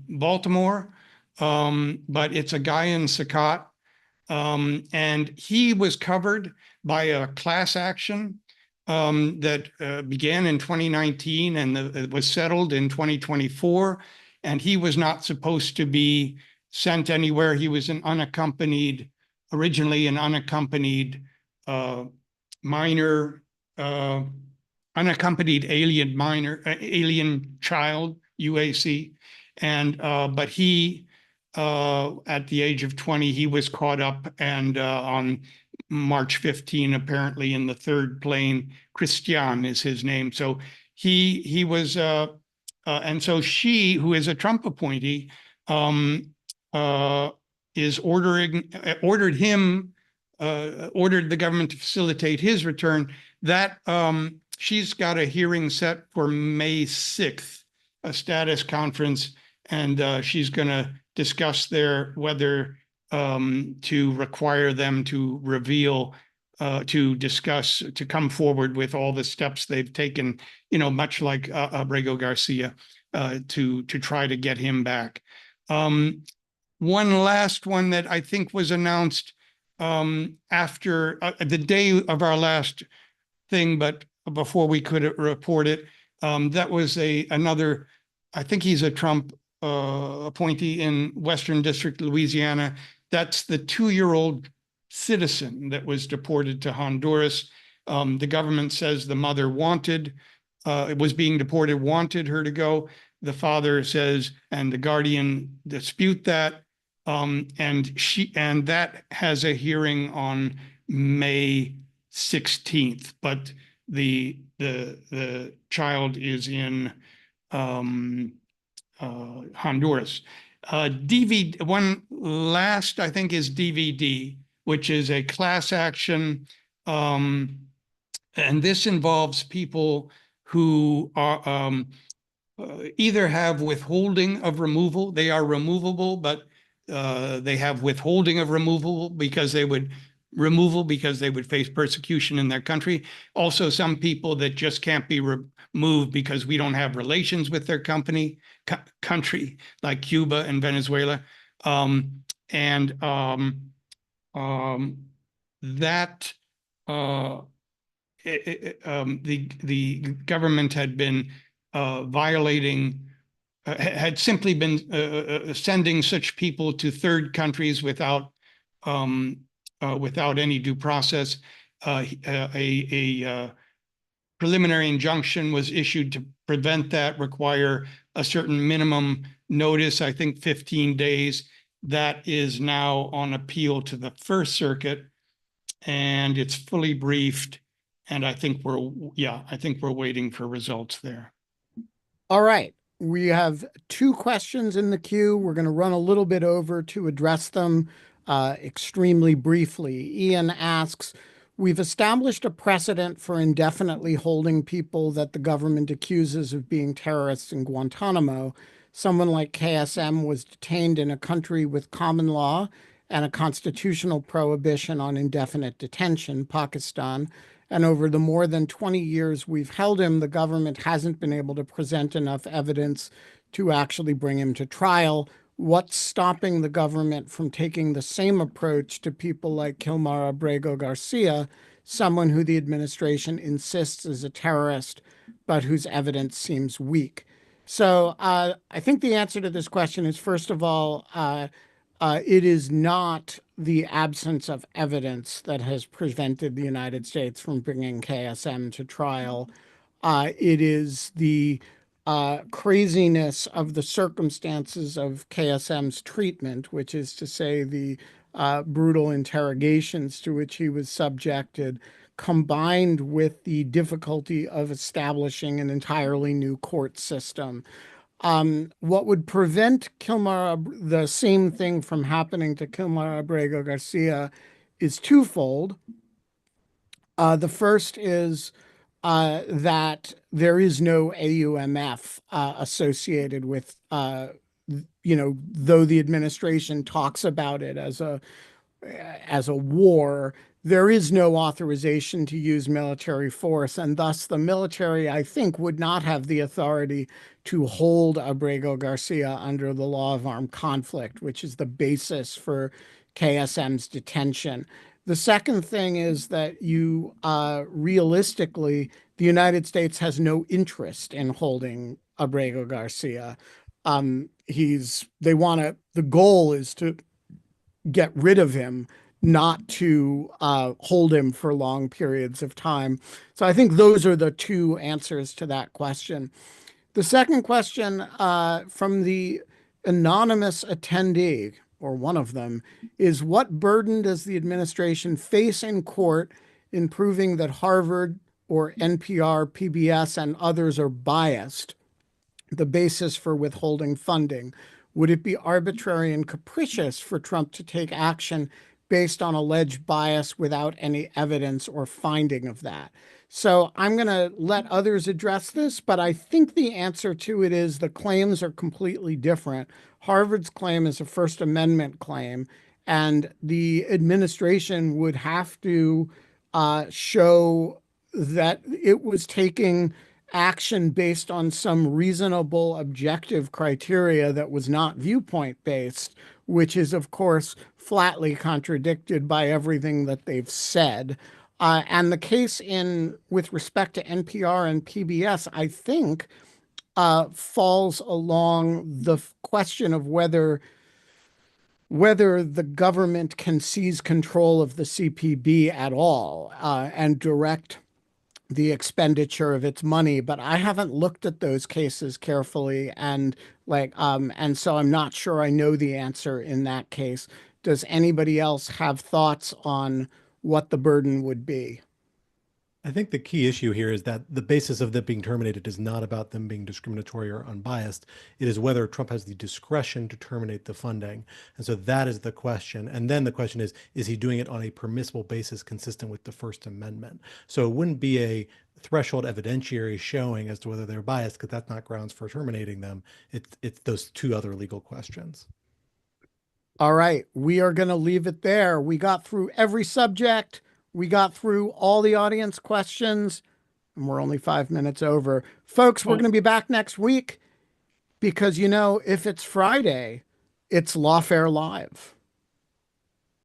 Baltimore, but it's a guy in Sacat. And he was covered by a class action that began in 2019 and it was settled in 2024. And he was not supposed to be sent anywhere. He was originally an unaccompanied minor, unaccompanied alien child, UAC. And but he, at the age of 20, he was caught up, and on March 15, apparently in the 3rd plane, Christian is his name. So he was, and so she, who is a Trump appointee, is ordered the government to facilitate his return. That she's got a hearing set for May 6th, a status conference, and she's going to discuss whether to require them to reveal, to come forward with all the steps they've taken, much like Abrego Garcia, to try to get him back. One last one that I think was announced after the day of our last thing, but before we could report it, that was another, I think he's a Trump appointee in Western District, Louisiana. That's the 2-year-old citizen that was deported to Honduras. The government says the mother was being deported, wanted her to go. The father says, and the guardian dispute that. And that has a hearing on May 16th, but the child is in Honduras. One last, I think, is DVD, which is a class action, and this involves people who are either have withholding of removal, they are removable, but they have withholding of removal because they would face persecution in their country. Also, some people that just can't be removed because we don't have relations with their country, like Cuba and Venezuela. The government had been had simply been sending such people to third countries without any due process. A preliminary injunction was issued to prevent that, require a certain minimum notice, I think 15 days. That is now on appeal to the First Circuit, and it's fully briefed. And I think we're waiting for results there. All right. We have 2 questions in the queue. We're going to run a little bit over to address them extremely briefly. Ian asks, we've established a precedent for indefinitely holding people that the government accuses of being terrorists in Guantanamo. Someone like KSM was detained in a country with common law and a constitutional prohibition on indefinite detention, Pakistan. And over the more than 20 years we've held him, the government hasn't been able to present enough evidence to actually bring him to trial. What's stopping the government from taking the same approach to people like Kilmar Abrego Garcia, someone who the administration insists is a terrorist, but whose evidence seems weak? So I think the answer to this question is, first of all, it is not the absence of evidence that has prevented the United States from bringing KSM to trial. It is the craziness of the circumstances of KSM's treatment, which is to say the brutal interrogations to which he was subjected, combined with the difficulty of establishing an entirely new court system. What would prevent the same thing from happening to Kilmar Abrego Garcia is twofold. The first is that there is no AUMF associated with, though the administration talks about it as a war, there is no authorization to use military force, and thus the military, I think, would not have the authority to hold Abrego Garcia under the law of armed conflict, which is the basis for KSM's detention. The second thing is that realistically, the United States has no interest in holding Abrego Garcia. The goal is to get rid of him, not to hold him for long periods of time. So I think those are the 2 answers to that question. The second question from the anonymous attendee, or one of them, is what burden does the administration face in court in proving that Harvard or NPR, PBS, and others are biased, the basis for withholding funding? Would it be arbitrary and capricious for Trump to take action based on alleged bias without any evidence or finding of that? So I'm going to let others address this, but I think the answer to it is the claims are completely different. Harvard's claim is a First Amendment claim, and the administration would have to show that it was taking action based on some reasonable objective criteria that was not viewpoint based, which is, of course, flatly contradicted by everything that they've said. And the case in with respect to NPR and PBS, I think, falls along the question of whether the government can seize control of the CPB at all and direct the expenditure of its money. But I haven't looked at those cases carefully, and and so I'm not sure I know the answer in that case. Does anybody else have thoughts on what the burden would be? I think the key issue here is that the basis of them being terminated is not about them being discriminatory or unbiased. It is whether Trump has the discretion to terminate the funding. And so that is the question. And then the question is he doing it on a permissible basis consistent with the First Amendment? So it wouldn't be a threshold evidentiary showing as to whether they're biased, because that's not grounds for terminating them. It's those two other legal questions. All right, we are going to leave it there. We got through every subject. We got through all the audience questions, and we're only 5 minutes over. Folks, we're going to be back next week because, if it's Friday, it's Lawfare Live.